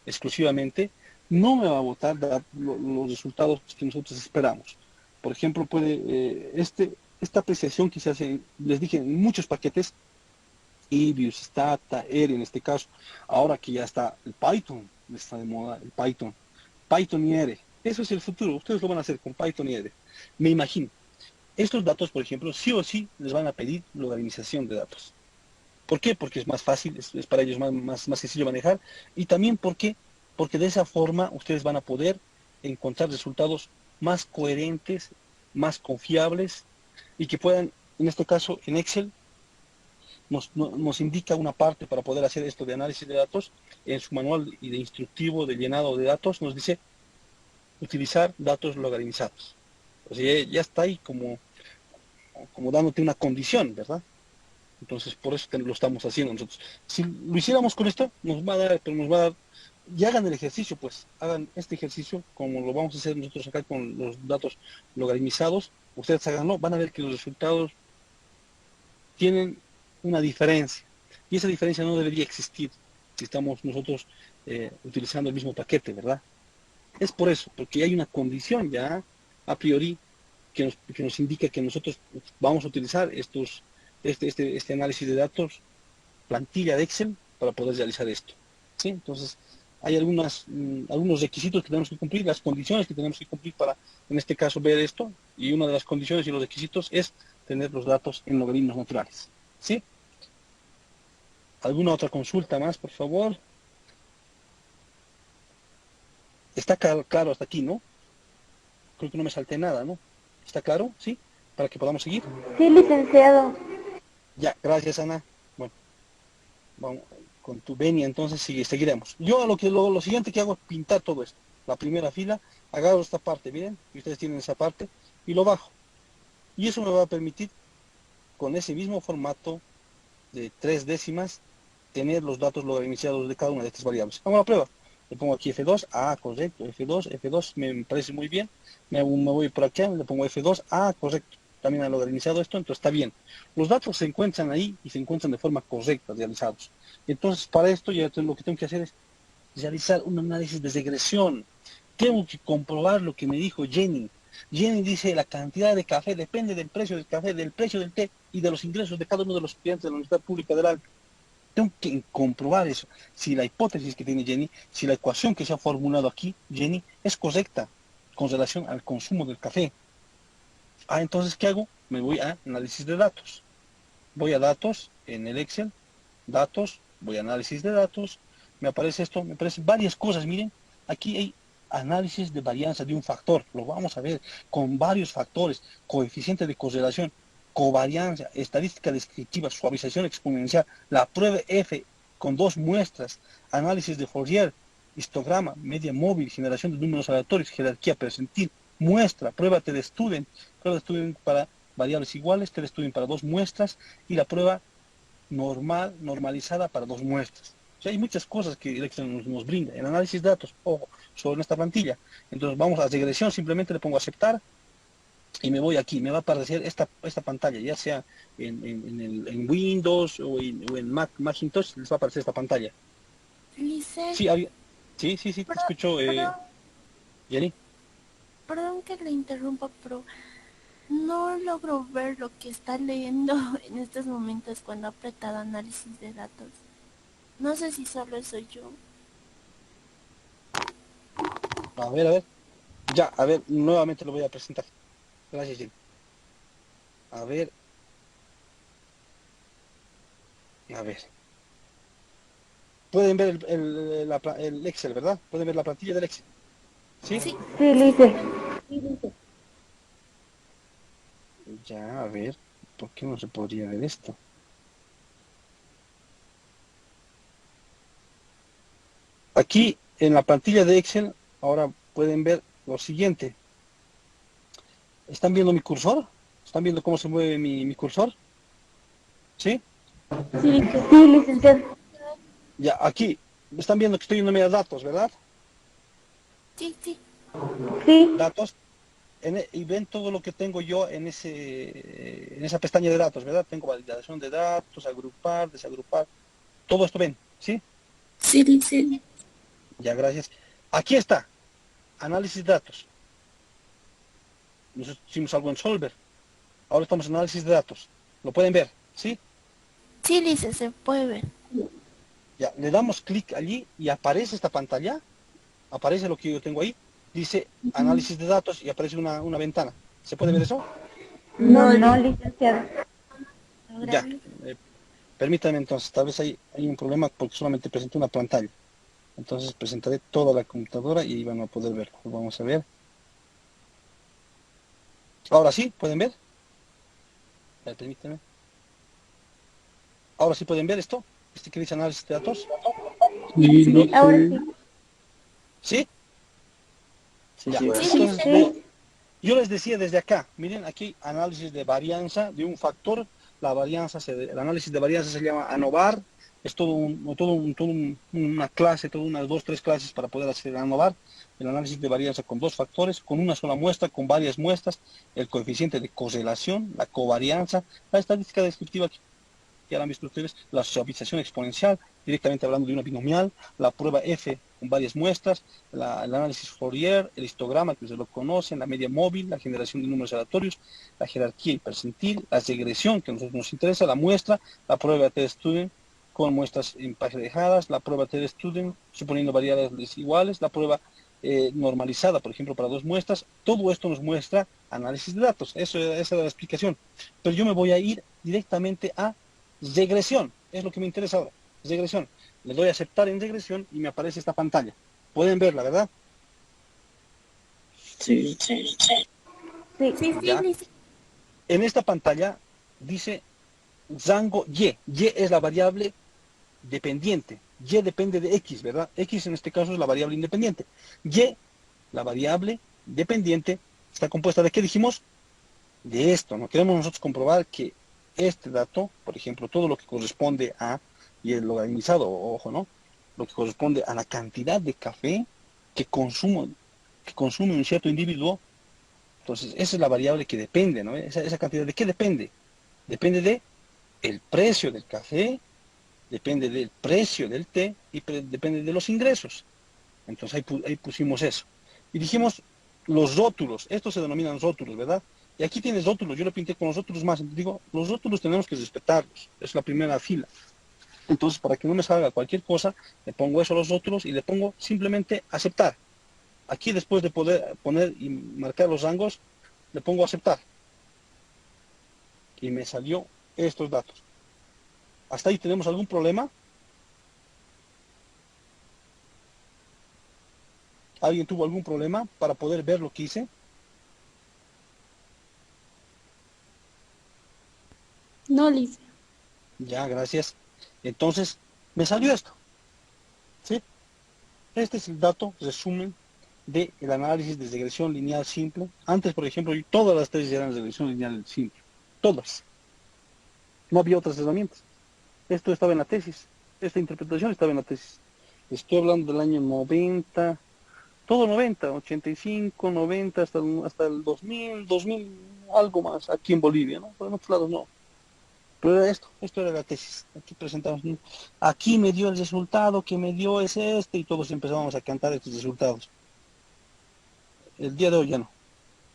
S1: exclusivamente, no me va a botar los resultados que nosotros esperamos. Por ejemplo, esta apreciación que se hace, les dije, en muchos paquetes, Ibius, Stata, R en este caso, ahora que ya está el Python, está de moda el Python y R, eso es el futuro, ustedes lo van a hacer con Python y R, me imagino. Estos datos, por ejemplo, sí o sí les van a pedir logarithmización de datos. ¿Por qué? Porque es más fácil, es para ellos más sencillo manejar, y también porque de esa forma ustedes van a poder encontrar resultados más coherentes, más confiables, y que puedan, en este caso en Excel, nos indica una parte para poder hacer esto de análisis de datos. En su manual y de instructivo de llenado de datos nos dice utilizar datos logarithmizados. O sea, ya está ahí como dándote una condición, ¿verdad? Entonces, por eso lo estamos haciendo nosotros. Si lo hiciéramos con esto, nos va a dar, y hagan el ejercicio, pues, hagan este ejercicio, como lo vamos a hacer nosotros acá con los datos logarithmizados, ustedes háganlo, van a ver que los resultados tienen una diferencia, y esa diferencia no debería existir si estamos nosotros utilizando el mismo paquete, ¿verdad? Es por eso, porque hay una condición ya a priori que nos indica que nosotros vamos a utilizar este análisis de datos, plantilla de Excel, para poder realizar esto. ¿Sí? Entonces, hay algunos requisitos que tenemos que cumplir, las condiciones que tenemos que cumplir para, en este caso, ver esto, y una de las condiciones y los requisitos es tener los datos en logaritmos naturales. ¿Sí? ¿Alguna otra consulta más, por favor? Está claro hasta aquí, ¿no? Creo que no me salté nada, ¿no? ¿Está claro? ¿Sí? Para que podamos seguir.
S2: Sí, licenciado.
S1: Ya, gracias, Ana. Bueno, vamos con tu venia, entonces seguiremos. Yo lo siguiente que hago es pintar todo esto. La primera fila, agarro esta parte, miren, y ustedes tienen esa parte, y lo bajo. Y eso me va a permitir, con ese mismo formato de 3 décimas, tener los datos logaritmizados de cada una de estas variables. Vamos a la prueba. Le pongo aquí F2, correcto, F2 me parece muy bien. Me voy por acá, le pongo F2, correcto. También ha logaritmizado esto, entonces está bien. Los datos se encuentran ahí y se encuentran de forma correcta, realizados. Entonces, para esto, lo que tengo que hacer es realizar un análisis de regresión. Tengo que comprobar lo que me dijo Jenny. Jenny dice, la cantidad de café depende del precio del café, del precio del té y de los ingresos de cada uno de los estudiantes de la Universidad Pública del Alto. Tengo que comprobar eso. Si la hipótesis que tiene Jenny, si la ecuación que se ha formulado aquí, Jenny, es correcta con relación al consumo del café. Entonces, ¿qué hago? Me voy a análisis de datos. Voy a datos en el Excel, datos, voy a análisis de datos, me aparece esto, me aparecen varias cosas, miren, aquí hay análisis de varianza de un factor, lo vamos a ver, con varios factores, coeficiente de correlación, covarianza, estadística descriptiva, suavización exponencial, la prueba F con 2 muestras, análisis de Fourier, histograma, media móvil, generación de números aleatorios, jerarquía percentil, muestra, prueba prueba de Student para variables iguales, Student para 2 muestras y la prueba normalizada para 2 muestras. O sea, hay muchas cosas que el Excel nos brinda. El análisis de datos, ojo, sobre esta plantilla. Entonces vamos a regresión, simplemente le pongo aceptar y me voy aquí. Me va a aparecer esta pantalla, ya sea en Windows o en Macintosh, les va a aparecer esta pantalla.
S3: Lice,
S1: Sí, te escucho, Jenny.
S3: perdón que le interrumpa, pero no logro ver lo que está leyendo en estos momentos cuando ha apretado análisis de datos. No sé si solo soy yo.
S1: A ver. Ya, a ver, nuevamente lo voy a presentar. Gracias, Jenny. A ver. Pueden ver el Excel, ¿verdad? Pueden ver la plantilla del Excel. ¿Sí?
S3: Sí.
S2: Sí, Lice.
S1: Ya, a ver. ¿Por qué no se podría ver esto? Aquí, en la plantilla de Excel, ahora pueden ver lo siguiente. ¿Están viendo mi cursor? ¿Están viendo cómo se mueve mi cursor? ¿Sí?
S2: Sí, licenciado.
S1: Ya, aquí, están viendo que estoy yéndome a datos, ¿verdad?
S3: Sí.
S2: Sí.
S1: Datos. Y ven todo lo que tengo yo en esa pestaña de datos, ¿verdad? Tengo validación de datos, agrupar, desagrupar. Todo esto ven, ¿sí?
S5: Sí, Lice.
S1: Ya, gracias. Aquí está, análisis de datos. Nosotros hicimos algo en Solver. Ahora estamos en análisis de datos. ¿Lo pueden ver? ¿Sí?
S3: Sí, Lice, se puede ver.
S1: Ya, le damos clic allí y aparece esta pantalla. Aparece lo que yo tengo ahí. Dice análisis de datos y aparece una ventana. ¿Se puede ver eso?
S2: No, licenciado.
S1: Ya. Permítanme entonces, tal vez hay un problema porque solamente presenté una pantalla. Entonces presentaré toda la computadora y van a poder verlo. Vamos a ver. Ahora sí, ¿pueden ver? Permítanme. Ahora sí pueden ver esto. Este que dice análisis de datos.
S2: Sí, ahora sí.
S1: ¿Sí? Ya.
S5: Sí.
S1: Entonces,
S2: Sí.
S1: yo les decía desde acá, miren aquí análisis de varianza de un factor. El análisis de varianza se llama ANOVAR. Es una clase, unas 2, 3 clases para poder hacer ANOVAR. El análisis de varianza con 2 factores, con una sola muestra, con varias muestras, el coeficiente de correlación, la covarianza, la estadística descriptiva que ya la han visto ustedes, la suavización exponencial, directamente hablando de una binomial, la prueba F con varias muestras, el análisis Fourier, el histograma, que ustedes lo conocen, la media móvil, la generación de números aleatorios, la jerarquía y percentil, la regresión, que a nosotros nos interesa, la muestra, la prueba de T-Student con muestras emparejadas, la prueba T-Student suponiendo variables desiguales, la prueba normalizada, por ejemplo, para dos muestras. Todo esto nos muestra análisis de datos. Esa es la explicación. Pero yo me voy a ir directamente a regresión. Es lo que me interesa ahora. Regresión. Le doy a aceptar en regresión y me aparece esta pantalla. Pueden verla, ¿verdad?
S5: Sí.
S3: Sí,
S1: Ya.
S3: Liz.
S1: En esta pantalla dice rango Y. Y es la variable dependiente. Y depende de X, ¿verdad? X en este caso es la variable independiente. Y, la variable dependiente, está compuesta de ¿qué dijimos? De esto, ¿no? Queremos nosotros comprobar que este dato, por ejemplo, todo lo que corresponde a, y el logaritmizado, ojo, ¿no? Lo que corresponde a la cantidad de café que consume un cierto individuo. Entonces, esa es la variable que depende, ¿no? Esa cantidad, ¿de qué depende? Depende de el precio del café, depende del precio del té y depende de los ingresos. Entonces ahí pusimos eso. Y dijimos los rótulos, estos se denominan rótulos, ¿verdad? Y aquí tienes rótulos, yo lo pinté con los rótulos más. Entonces digo, los rótulos tenemos que respetarlos, es la primera fila. Entonces, para que no me salga cualquier cosa, le pongo eso a los rótulos y le pongo simplemente aceptar. Aquí después de poder poner y marcar los rangos, le pongo aceptar. Y me salió estos datos. ¿Hasta ahí tenemos algún problema? ¿Alguien tuvo algún problema para poder ver lo que hice?
S7: No, Liz.
S1: Ya, gracias. Entonces, me salió esto. ¿Sí? Este es el dato resumen del análisis de regresión lineal simple. Antes, por ejemplo, todas las tesis eran regresión lineal simple. Todas. No había otras herramientas. Esto estaba en la tesis. Esta interpretación estaba en la tesis. Estoy hablando del año 90, todo 90, 85, 90, hasta el 2000, algo más, aquí en Bolivia, ¿no? Por en otros lados no. Pero era esto era la tesis. Aquí presentamos, ¿no? Aquí me dio el resultado, que me dio es este, y todos empezamos a cantar estos resultados. El día de hoy ya no.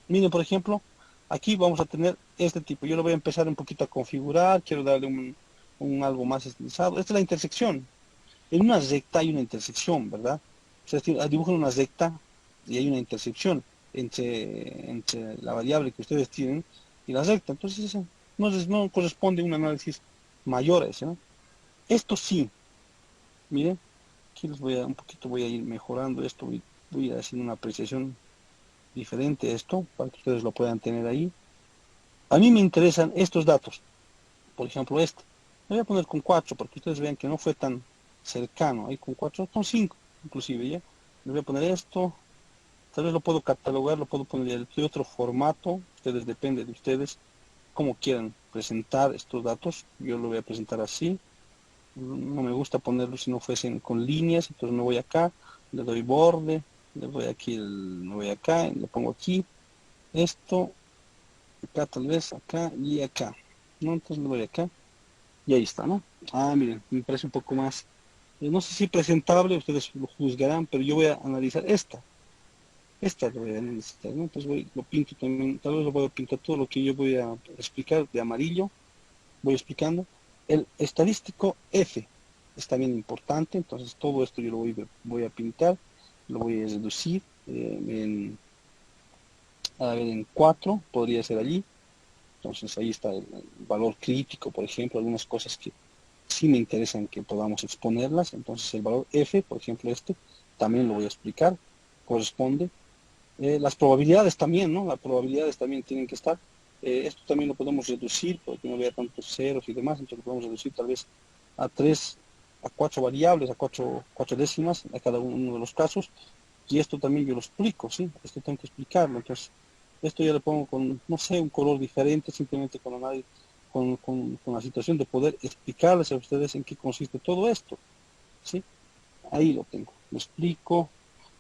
S1: Miren, por ejemplo, aquí vamos a tener este tipo. Yo lo voy a empezar un poquito a configurar, quiero darle un algo más estilizado. Esta es la intersección. En una recta hay una intersección, ¿verdad? O sea, dibujan una recta y hay una intersección entre la variable que ustedes tienen y la recta. Entonces, eso no corresponde a un análisis mayor a ese, ¿no? Esto sí, miren, aquí voy a ir mejorando esto, voy a hacer una apreciación diferente a esto, para que ustedes lo puedan tener ahí. A mí me interesan estos datos, por ejemplo este. Lo voy a poner con 4, para que ustedes vean que no fue tan cercano, ahí con 4, con 5 inclusive, ¿ya? Les voy a poner esto, tal vez lo puedo catalogar, lo puedo poner de otro formato, ustedes depende de ustedes, cómo quieran presentar estos datos. Yo lo voy a presentar así. No me gusta ponerlo si no fuesen con líneas, entonces me voy acá, le doy borde, le doy aquí, me voy acá, y le pongo aquí, esto, acá tal vez, acá y acá, ¿no? Entonces le doy acá y ahí está, ¿no? Ah, miren, me parece un poco más, no sé si presentable, ustedes lo juzgarán, pero yo voy a analizar esta lo voy a analizar, ¿no? Entonces lo pinto también, tal vez lo voy a pintar todo lo que yo voy a explicar de amarillo, voy explicando. El estadístico F es también importante, entonces todo esto yo lo voy a pintar, lo voy a reducir en 4, podría ser allí. Entonces ahí está el valor crítico, por ejemplo, algunas cosas que sí me interesan que podamos exponerlas. Entonces el valor F, por ejemplo también lo voy a explicar, corresponde. Las probabilidades también, ¿no? Las probabilidades también tienen que estar. Esto también lo podemos reducir, porque no vea tantos ceros y demás, entonces lo podemos reducir tal vez a 4 variables, a 4 décimas a cada uno de los casos. Y esto también yo lo explico, ¿sí? Esto tengo que explicarlo. Entonces, esto ya le pongo con, no sé, un color diferente, simplemente con la situación de poder explicarles a ustedes en qué consiste todo esto, ¿sí? Ahí lo tengo. Lo explico.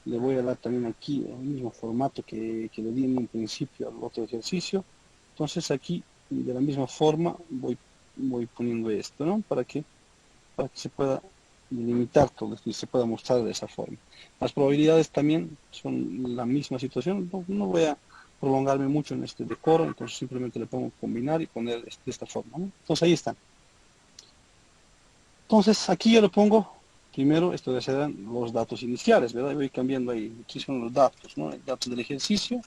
S1: Le voy a dar también aquí el mismo formato que le di en un principio al otro ejercicio. Entonces aquí, de la misma forma, voy poniendo esto, ¿no? Para que se pueda limitar todo esto y se pueda mostrar de esa forma. Las probabilidades también son la misma situación. No voy a prolongarme mucho en este decoro, entonces simplemente le pongo combinar y poner de esta forma, ¿no? Entonces ahí están. Entonces aquí yo le pongo, primero, esto ya serán los datos iniciales, ¿verdad? Voy cambiando ahí, aquí son los datos, ¿no? Datos del ejercicio,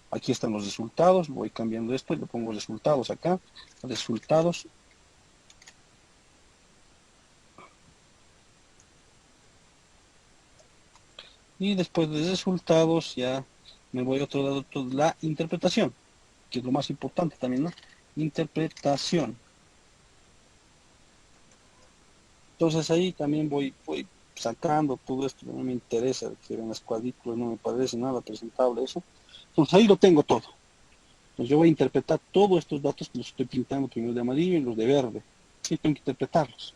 S1: aquí están los resultados, voy cambiando esto y le pongo resultados acá, resultados. Y después de resultados ya me voy a otro lado, la interpretación, que es lo más importante también, ¿no? Interpretación. Entonces ahí también voy sacando todo esto, no me interesa que en las cuadrículas, no me parece nada presentable eso. Entonces ahí lo tengo todo. Entonces yo voy a interpretar todos estos datos que los estoy pintando primero de amarillo y los de verde. Sí, tengo que interpretarlos.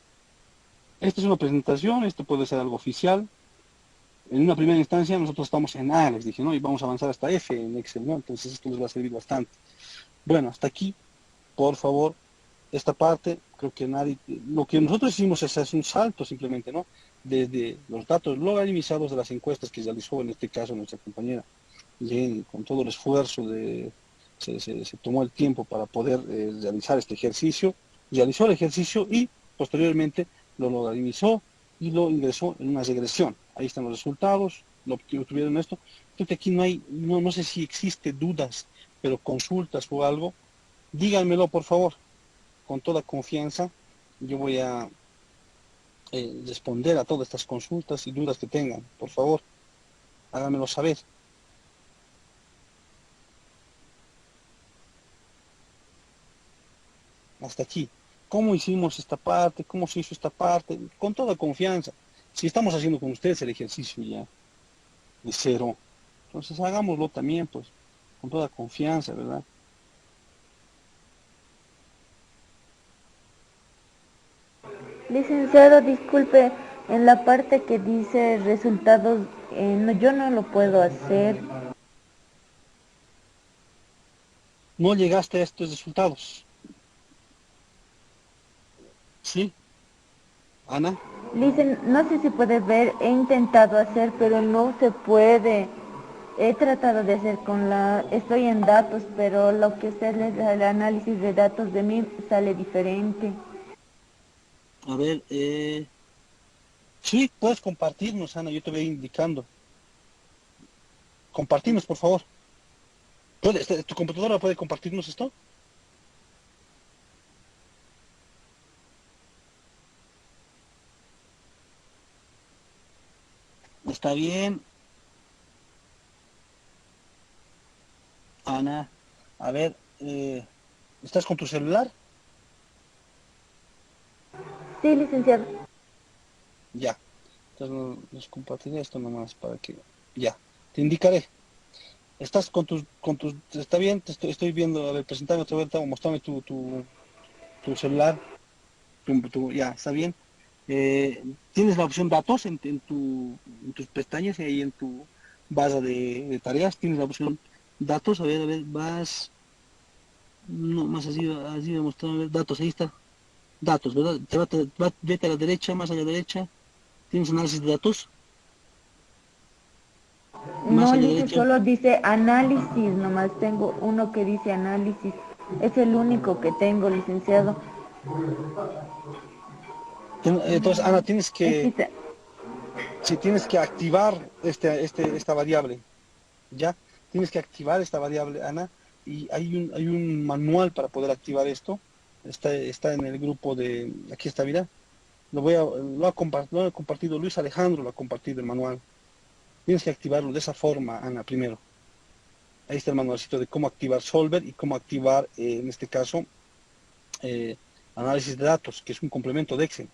S1: Esta es una presentación, esto puede ser algo oficial. En una primera instancia nosotros estamos en A, les dije, ¿no? Y vamos a avanzar hasta F en Excel, ¿no? Entonces esto les va a servir bastante. Bueno, hasta aquí, por favor, esta parte, creo que nadie, lo que nosotros hicimos es hacer un salto simplemente, ¿no? Desde los datos logarimizados de las encuestas que realizó en este caso nuestra compañera, y con todo el esfuerzo se tomó el tiempo para poder realizar este ejercicio, realizó el ejercicio y posteriormente lo logaritmizó y lo ingresó en una regresión. Ahí están los resultados, lo que obtuvieron esto. Creo que aquí no sé si existe dudas, pero consultas o algo, díganmelo por favor, con toda confianza. Yo voy a responder a todas estas consultas y dudas que tengan. Por favor, háganmelo saber. Hasta aquí. ¿Cómo hicimos esta parte? ¿Cómo se hizo esta parte? Con toda confianza. Si estamos haciendo con ustedes el ejercicio ya de cero, entonces hagámoslo también, pues, con toda confianza, ¿verdad?
S2: Licenciado, disculpe, en la parte que dice resultados, yo no lo puedo hacer.
S1: No llegaste a estos resultados. ¿Sí? Ana.
S2: No sé si puede ver, he intentado hacer, pero no se puede. He tratado de hacer estoy en datos, pero lo que usted le da el análisis de datos de mí sale diferente.
S1: A ver, sí, puedes compartirnos, Ana, yo te voy indicando. Compartirnos, por favor. ¿Tu computadora puede compartirnos esto? Está bien, Ana. A ver, ¿estás con tu celular?
S2: Sí, licenciado.
S1: Ya. Entonces nos compartiré esto nomás para que... Ya, te indicaré. Estás está bien, estoy viendo, a ver, presentame otra vez, mostrame tu celular, ya, está bien. Tienes la opción datos en tus pestañas y ahí en tu base de tareas, tienes la opción datos, a ver, no, más así de mostrar, a ver, datos, ahí está, datos, ¿verdad? Vete a la derecha, más a la derecha, tienes análisis de datos, más
S2: No,
S1: a la
S2: lice,
S1: derecha.
S2: solo dice análisis, nomás tengo uno que dice análisis. Es el único que tengo, licenciado.
S1: Entonces, Ana,
S2: Es que
S1: si tienes que activar esta variable, ¿ya? Tienes que activar esta variable, Ana, y hay un manual para poder activar esto. Está en el grupo de, aquí está, mira, lo ha compartido Luis Alejandro, lo ha compartido el manual. Tienes que activarlo de esa forma, Ana, primero. Ahí está el manualcito de cómo activar Solver y cómo activar, en este caso, eh, análisis de datos, que es un complemento de Excel.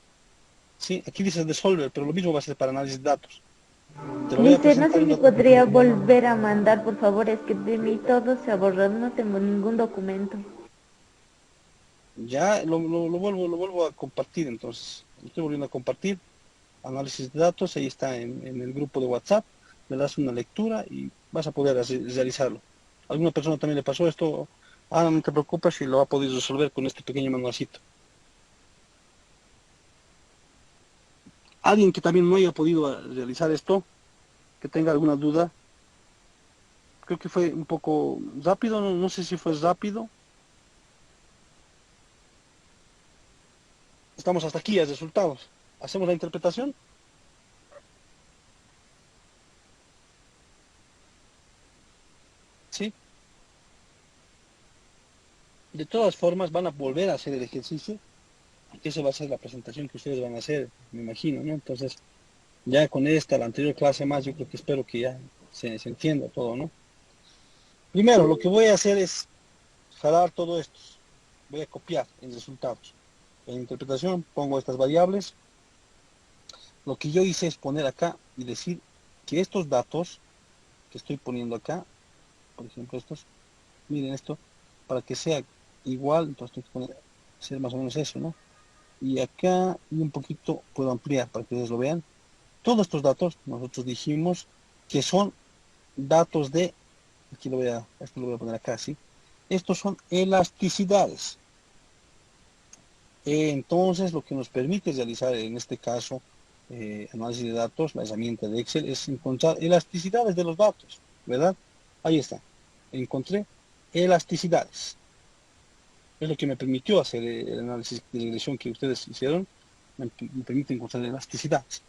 S1: Sí, aquí dice de Solver, pero lo mismo va a ser para análisis de datos. Te lo voy a
S2: Lice, no
S1: presentar
S2: sé
S1: en
S2: si podría volver a mandar, por favor, es que de mí todo se ha borrado, no tengo ningún documento.
S1: ya lo vuelvo a compartir, entonces. Lo estoy volviendo a compartir. Análisis de datos, ahí está en el grupo de WhatsApp. Le das una lectura y vas a poder realizarlo. A alguna persona también le pasó esto. Ah, no te preocupes, y lo va a poder resolver con este pequeño manualcito. Alguien que también no haya podido realizar esto, que tenga alguna duda, creo que fue un poco rápido, no sé si fue rápido. Estamos hasta aquí, los resultados. ¿Hacemos la interpretación? ¿Sí? De todas formas, van a volver a hacer el ejercicio, porque esa va a ser la presentación que ustedes van a hacer, me imagino, ¿no? Entonces, ya con esta, la anterior clase más, yo creo que espero que ya se entienda todo, ¿no? Primero, lo que voy a hacer es jalar todo esto. Voy a copiar en resultados. En interpretación pongo estas variables. Lo que yo hice es poner acá y decir que estos datos que estoy poniendo acá, por ejemplo estos, miren esto, para que sea igual, entonces tengo que poner, ser más o menos eso, ¿no? Y acá y un poquito puedo ampliar para que ustedes lo vean. Todos estos datos nosotros dijimos que son datos de, aquí esto lo voy a poner acá, ¿sí? Estos son elasticidades. Entonces, lo que nos permite realizar en este caso análisis de datos, la herramienta de Excel, es encontrar elasticidades de los datos, ¿verdad? Ahí está. Encontré elasticidades. Es lo que me permitió hacer el análisis de regresión que ustedes hicieron. Me permite encontrar elasticidades.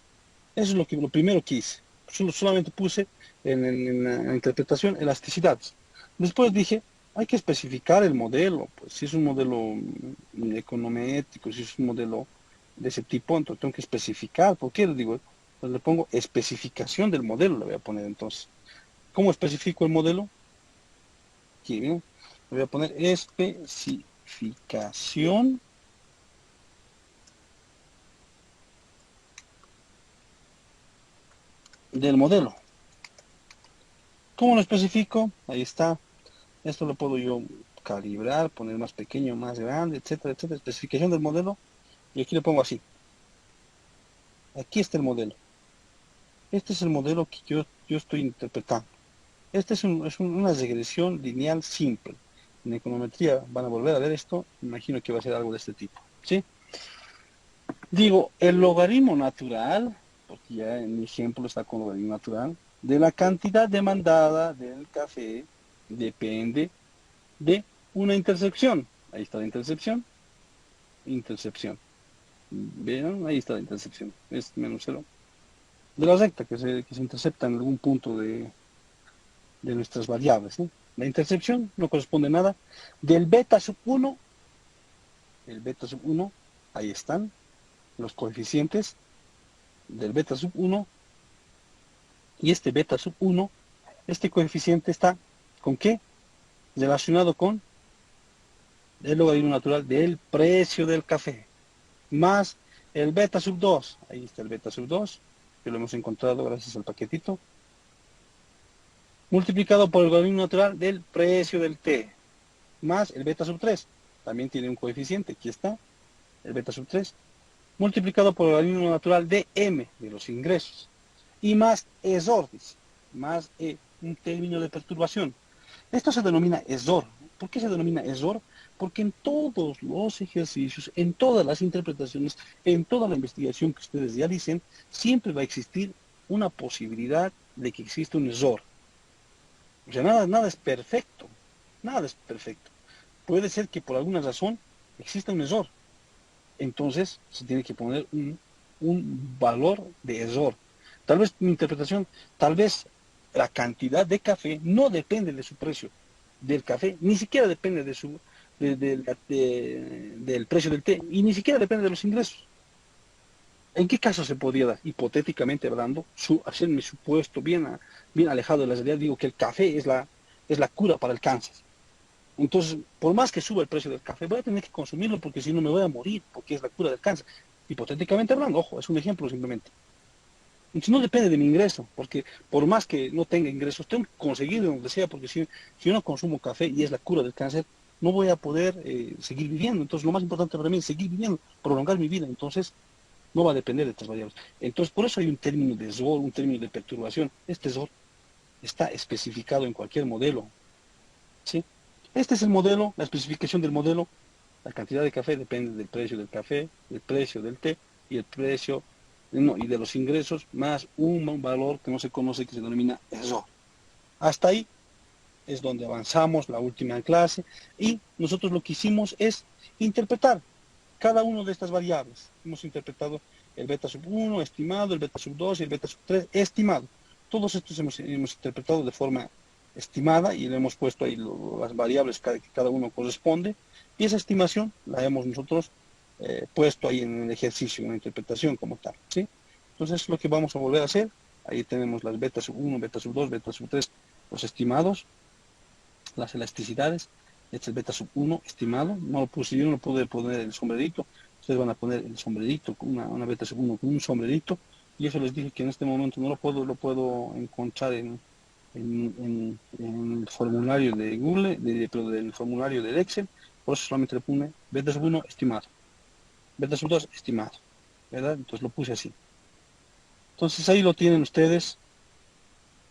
S1: Eso es lo primero que hice. Solamente puse en la interpretación elasticidades. Después dije, hay que especificar el modelo. Pues si es un modelo econométrico, si es un modelo de ese tipo, entonces tengo que especificar. ¿Por qué? Le digo, pues le pongo especificación del modelo, le voy a poner entonces. ¿Cómo especifico el modelo? Aquí, ¿no? Le voy a poner especificación del modelo. ¿Cómo lo especifico? Ahí está. Esto lo puedo yo calibrar, poner más pequeño, más grande, etcétera, etcétera. Especificación del modelo. Y aquí le pongo así. Aquí está el modelo. Este es el modelo que yo estoy interpretando. Este es una regresión lineal simple. En econometría van a volver a ver esto. Imagino que va a ser algo de este tipo. ¿Sí? Digo, el logaritmo natural, porque ya en mi ejemplo está con logaritmo natural, de la cantidad demandada del café depende de una intercepción. Ahí está la intercepción. Intercepción. ¿Vieron? Ahí está la intercepción. Es menos cero. De la recta que se intercepta en algún punto de nuestras variables, ¿no? La intercepción no corresponde a nada. Del beta sub 1, el beta sub 1, ahí están los coeficientes del beta sub 1. Y este beta sub 1, este coeficiente está, ¿con qué? Relacionado con el logaritmo natural del precio del café, más el beta sub 2, ahí está el beta sub 2, que lo hemos encontrado gracias al paquetito, multiplicado por el logaritmo natural del precio del té, más el beta sub 3, también tiene un coeficiente, aquí está, el beta sub 3, multiplicado por el logaritmo natural de M, de los ingresos, y más ESOR, más un término de perturbación. Esto se denomina ESOR. ¿Por qué se denomina ESOR? Porque en todos los ejercicios, en todas las interpretaciones, en toda la investigación que ustedes realicen, siempre va a existir una posibilidad de que exista un ESOR. O sea, nada es perfecto. Nada es perfecto. Puede ser que por alguna razón exista un ESOR. Entonces se tiene que poner un valor de ESOR. Tal vez mi interpretación, tal vez la cantidad de café no depende de su precio del café, ni siquiera depende del precio del té, y ni siquiera depende de los ingresos. ¿En qué caso se podría dar, hipotéticamente hablando, hacer mi supuesto bien alejado de la realidad? Digo que el café es la cura para el cáncer. Entonces, por más que suba el precio del café, voy a tener que consumirlo porque si no me voy a morir, porque es la cura del cáncer. Hipotéticamente hablando, ojo, es un ejemplo simplemente. Entonces no depende de mi ingreso, porque por más que no tenga ingresos, tengo que conseguir de donde sea, porque si yo no consumo café y es la cura del cáncer, no voy a poder seguir viviendo. Entonces lo más importante para mí es seguir viviendo, prolongar mi vida. Entonces no va a depender de estas variables. Entonces por eso hay un término de SOR, un término de perturbación. Este SOR está especificado en cualquier modelo, ¿sí? Este es el modelo, la especificación del modelo. La cantidad de café depende del precio del café, el precio del té y el precio no, y de los ingresos más un valor que no se conoce, que se denomina error. Hasta ahí es donde avanzamos la última clase, y nosotros lo que hicimos es interpretar cada una de estas variables. Hemos interpretado el beta sub 1 estimado, el beta sub 2 y el beta sub 3 estimado. Todos estos hemos interpretado de forma estimada y le hemos puesto ahí las variables que cada uno corresponde, y esa estimación la hemos nosotros puesto ahí en el ejercicio, en la interpretación como tal, ¿sí? Entonces lo que vamos a volver a hacer, ahí tenemos las beta sub 1, beta sub 2, beta sub 3, los estimados, las elasticidades. Este es el beta sub 1 estimado, no lo puse, yo no pude poner el sombrerito, ustedes van a poner el sombrerito, una beta sub 1 con un sombrerito, y eso les dije que en este momento no lo puedo encontrar en el formulario de Google, pero del formulario del Excel, por eso solamente le puse beta sub 1 estimado, beta sub 2 estimado, ¿verdad? Entonces lo puse así. Entonces ahí lo tienen ustedes.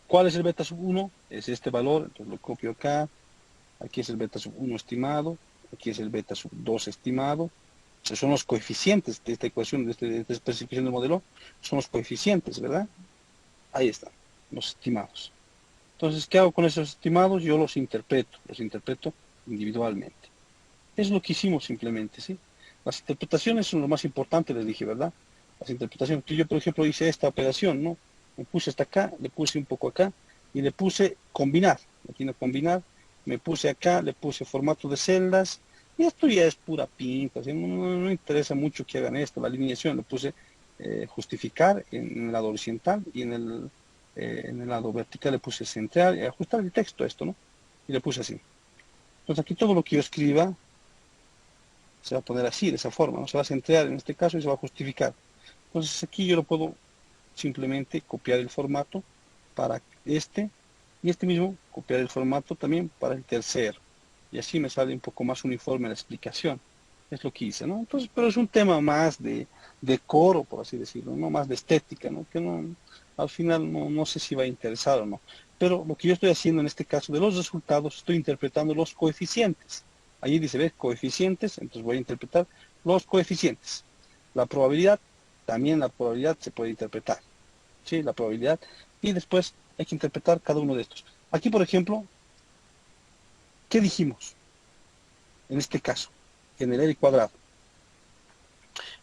S1: ¿Cuál es el beta sub 1? Es este valor, entonces lo copio acá. Aquí es el beta sub 1 estimado, aquí es el beta sub 2 estimado. Esos son los coeficientes de esta ecuación, de esta especificación del modelo, son los coeficientes, ¿verdad? Ahí están, los estimados. Entonces, ¿qué hago con esos estimados? Yo los interpreto individualmente. Es lo que hicimos simplemente, ¿sí? Las interpretaciones son lo más importante, les dije, ¿verdad? Las interpretaciones. Yo, por ejemplo, hice esta operación, ¿no? Me puse hasta acá, le puse un poco acá, y le puse combinar. Aquí no combinar. Me puse acá, le puse formato de celdas, y esto ya es pura pinta, ¿sí? No interesa mucho que hagan esto, la alineación, le puse justificar en el lado horizontal, y en el lado vertical le puse centrar y ajustar el texto a esto, ¿no? Y le puse así. Entonces aquí todo lo que yo escriba se va a poner así, de esa forma, ¿no? Se va a centrar en este caso y se va a justificar. Entonces aquí yo lo puedo simplemente copiar el formato para este, y este mismo copiar el formato también para el tercero, y así me sale un poco más uniforme la explicación. Es lo que hice, ¿no? Entonces, pero es un tema más de decoro, por así decirlo, no más de estética, ¿no? Que no, al final no sé si va a interesar o no. Pero lo que yo estoy haciendo en este caso de los resultados, estoy interpretando los coeficientes. Allí dice, ¿ves? Coeficientes, entonces voy a interpretar los coeficientes. La probabilidad, también la probabilidad se puede interpretar, ¿sí? La probabilidad, y después hay que interpretar cada uno de estos. Aquí, por ejemplo, ¿qué dijimos en este caso? En el R cuadrado.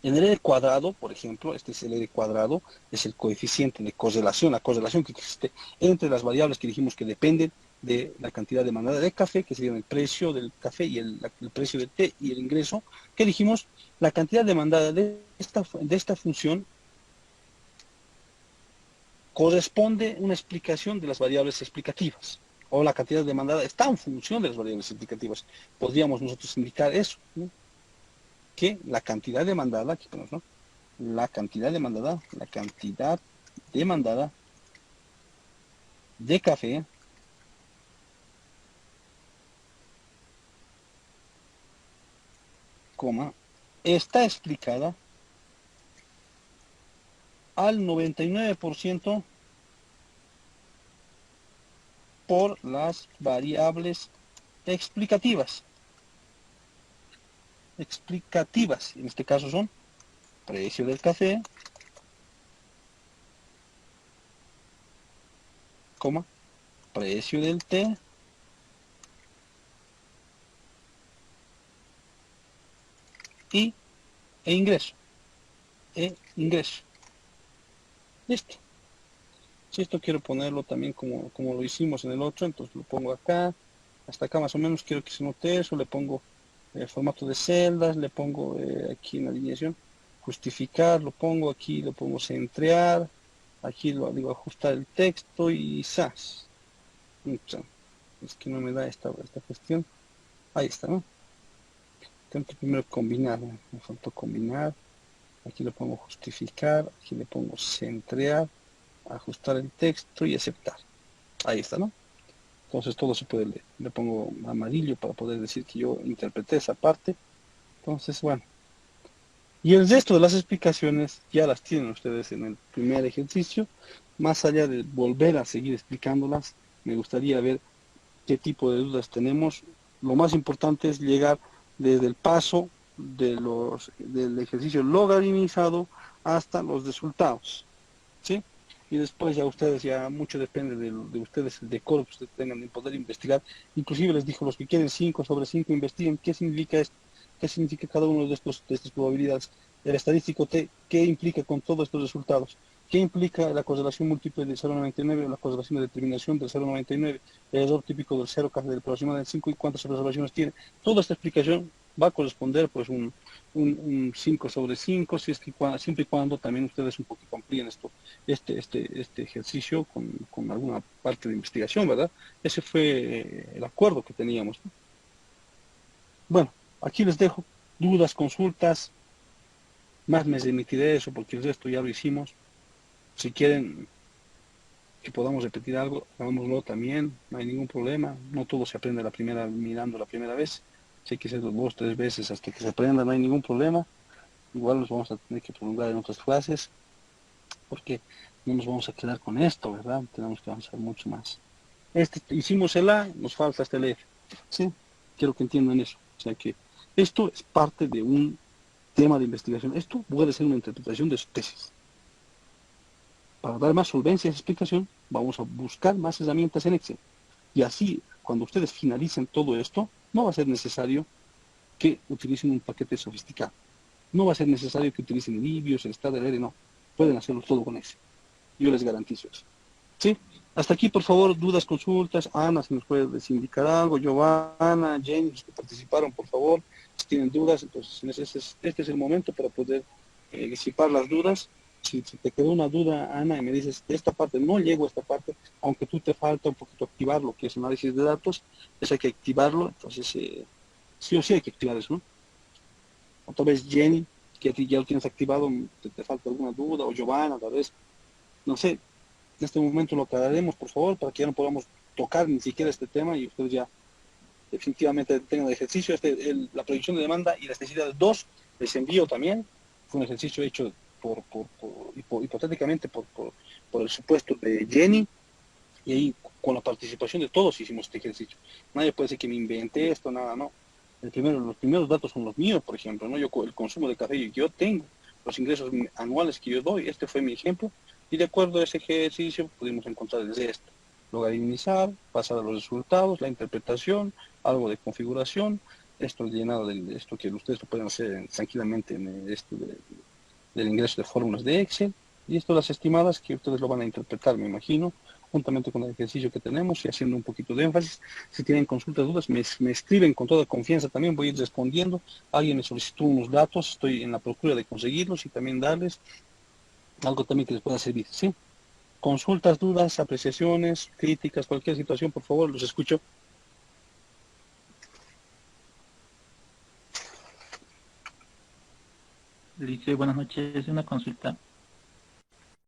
S1: En el R cuadrado, por ejemplo, este es el R cuadrado, es el coeficiente de correlación, la correlación que existe entre las variables que dijimos que dependen de la cantidad demandada de café, que sería el precio del café y el precio del té y el ingreso, que dijimos la cantidad demandada de esta función corresponde una explicación de las variables explicativas, o la cantidad demandada está en función de las variables explicativas. Podríamos nosotros indicar eso, ¿no? Que la cantidad demandada, aquí ponemos, ¿no? La cantidad demandada de café está explicada al 99% por las variables explicativas. En este caso son precio del café, precio del té, e ingreso. Listo. Si esto quiero ponerlo también como lo hicimos en el otro, entonces lo pongo acá, hasta acá más o menos quiero que se note eso, le pongo el formato de celdas, le pongo aquí en la alineación, justificar, lo pongo aquí, lo pongo centrear, aquí lo digo ajustar el texto y ¡zas! Es que no me da esta cuestión. Ahí está, ¿no? Tengo que primero combinar, ¿no? Me faltó combinar, aquí le pongo justificar, aquí le pongo centrear, ajustar el texto y aceptar. Ahí está, ¿no? Entonces todo se puede leer. Le pongo amarillo para poder decir que yo interpreté esa parte. Entonces, bueno. Y el resto de las explicaciones ya las tienen ustedes en el primer ejercicio. Más allá de volver a seguir explicándolas, me gustaría ver qué tipo de dudas tenemos. Lo más importante es llegar desde el paso del ejercicio logaritmizado hasta los resultados, ¿sí? Y después ya ustedes, ya mucho depende de ustedes, el decoro que ustedes tengan de poder investigar. Inclusive les dijo, los que quieren 5 sobre 5 investiguen qué significa esto, qué significa cada uno de estas probabilidades. El estadístico T, qué implica con todos estos resultados, qué implica la correlación múltiple del 0,99 o la correlación de determinación del 0,99, el error típico del 0, caso del aproximado del 5 y cuántas observaciones tiene. Toda esta explicación va a corresponder pues un 5 sobre 5, si es que, siempre y cuando también ustedes un poquito amplíen este ejercicio con alguna parte de investigación, ¿verdad? Ese fue el acuerdo que teníamos, ¿no? Bueno, aquí les dejo dudas, consultas, más me remitiré eso porque el resto ya lo hicimos. Si quieren que podamos repetir algo, hagámoslo también, no hay ningún problema. No todo se aprende mirando la primera vez. Si hay que hacerlo 2, 3 veces hasta que se aprenda, no hay ningún problema. Igual nos vamos a tener que prolongar en otras clases, porque no nos vamos a quedar con esto, ¿verdad? Tenemos que avanzar mucho más. Hicimos el A, nos falta el F, ¿sí? Quiero que entiendan eso. O sea que esto es parte de un tema de investigación. Esto puede ser una interpretación de su tesis. Para dar más solvencia a esa explicación, vamos a buscar más herramientas en Excel. Y así, cuando ustedes finalicen todo esto, no va a ser necesario que utilicen un paquete sofisticado. No va a ser necesario que utilicen Libios, el Stadler, no. Pueden hacerlo todo con Excel. Yo les garantizo eso. ¿Sí? Hasta aquí, por favor, dudas, consultas. Ana, si nos puede indicar algo. Giovanna, Jenny, los que participaron, por favor. Si tienen dudas, entonces este es el momento para poder disipar las dudas. Si te quedó una duda, Ana, y me dices, esta parte, no llego a esta parte, aunque tú te falta un poquito activar lo que es análisis de datos, eso hay que activarlo. Entonces, sí o sí hay que activar eso, ¿no? Otra vez Jenny, que a ti ya lo tienes activado, te falta alguna duda, o Giovanna, tal vez, no sé, en este momento lo aclararemos, por favor, para que ya no podamos tocar ni siquiera este tema y ustedes ya definitivamente tengan el ejercicio. La proyección de demanda y las necesidades 2, les envío también, fue un ejercicio hecho hipotéticamente por el supuesto de Jenny, y ahí con la participación de todos hicimos este ejercicio. Nadie puede decir que me inventé esto, nada, no. Los primeros datos son los míos, por ejemplo, ¿no? El consumo de café que yo tengo, los ingresos anuales que yo doy, este fue mi ejemplo, y de acuerdo a ese ejercicio pudimos encontrar desde esto, logaritmizar, pasar a los resultados, la interpretación, algo de configuración, esto llenado de esto que ustedes lo pueden hacer tranquilamente en del ingreso de fórmulas de Excel, y esto las estimadas que ustedes lo van a interpretar, me imagino, juntamente con el ejercicio que tenemos y haciendo un poquito de énfasis. Si tienen consultas, dudas, me escriben con toda confianza también, voy a ir respondiendo. Alguien me solicitó unos datos, estoy en la procura de conseguirlos y también darles algo también que les pueda servir, ¿sí? Consultas, dudas, apreciaciones, críticas, cualquier situación, por favor, los escucho.
S8: Lice, buenas noches. Una consulta.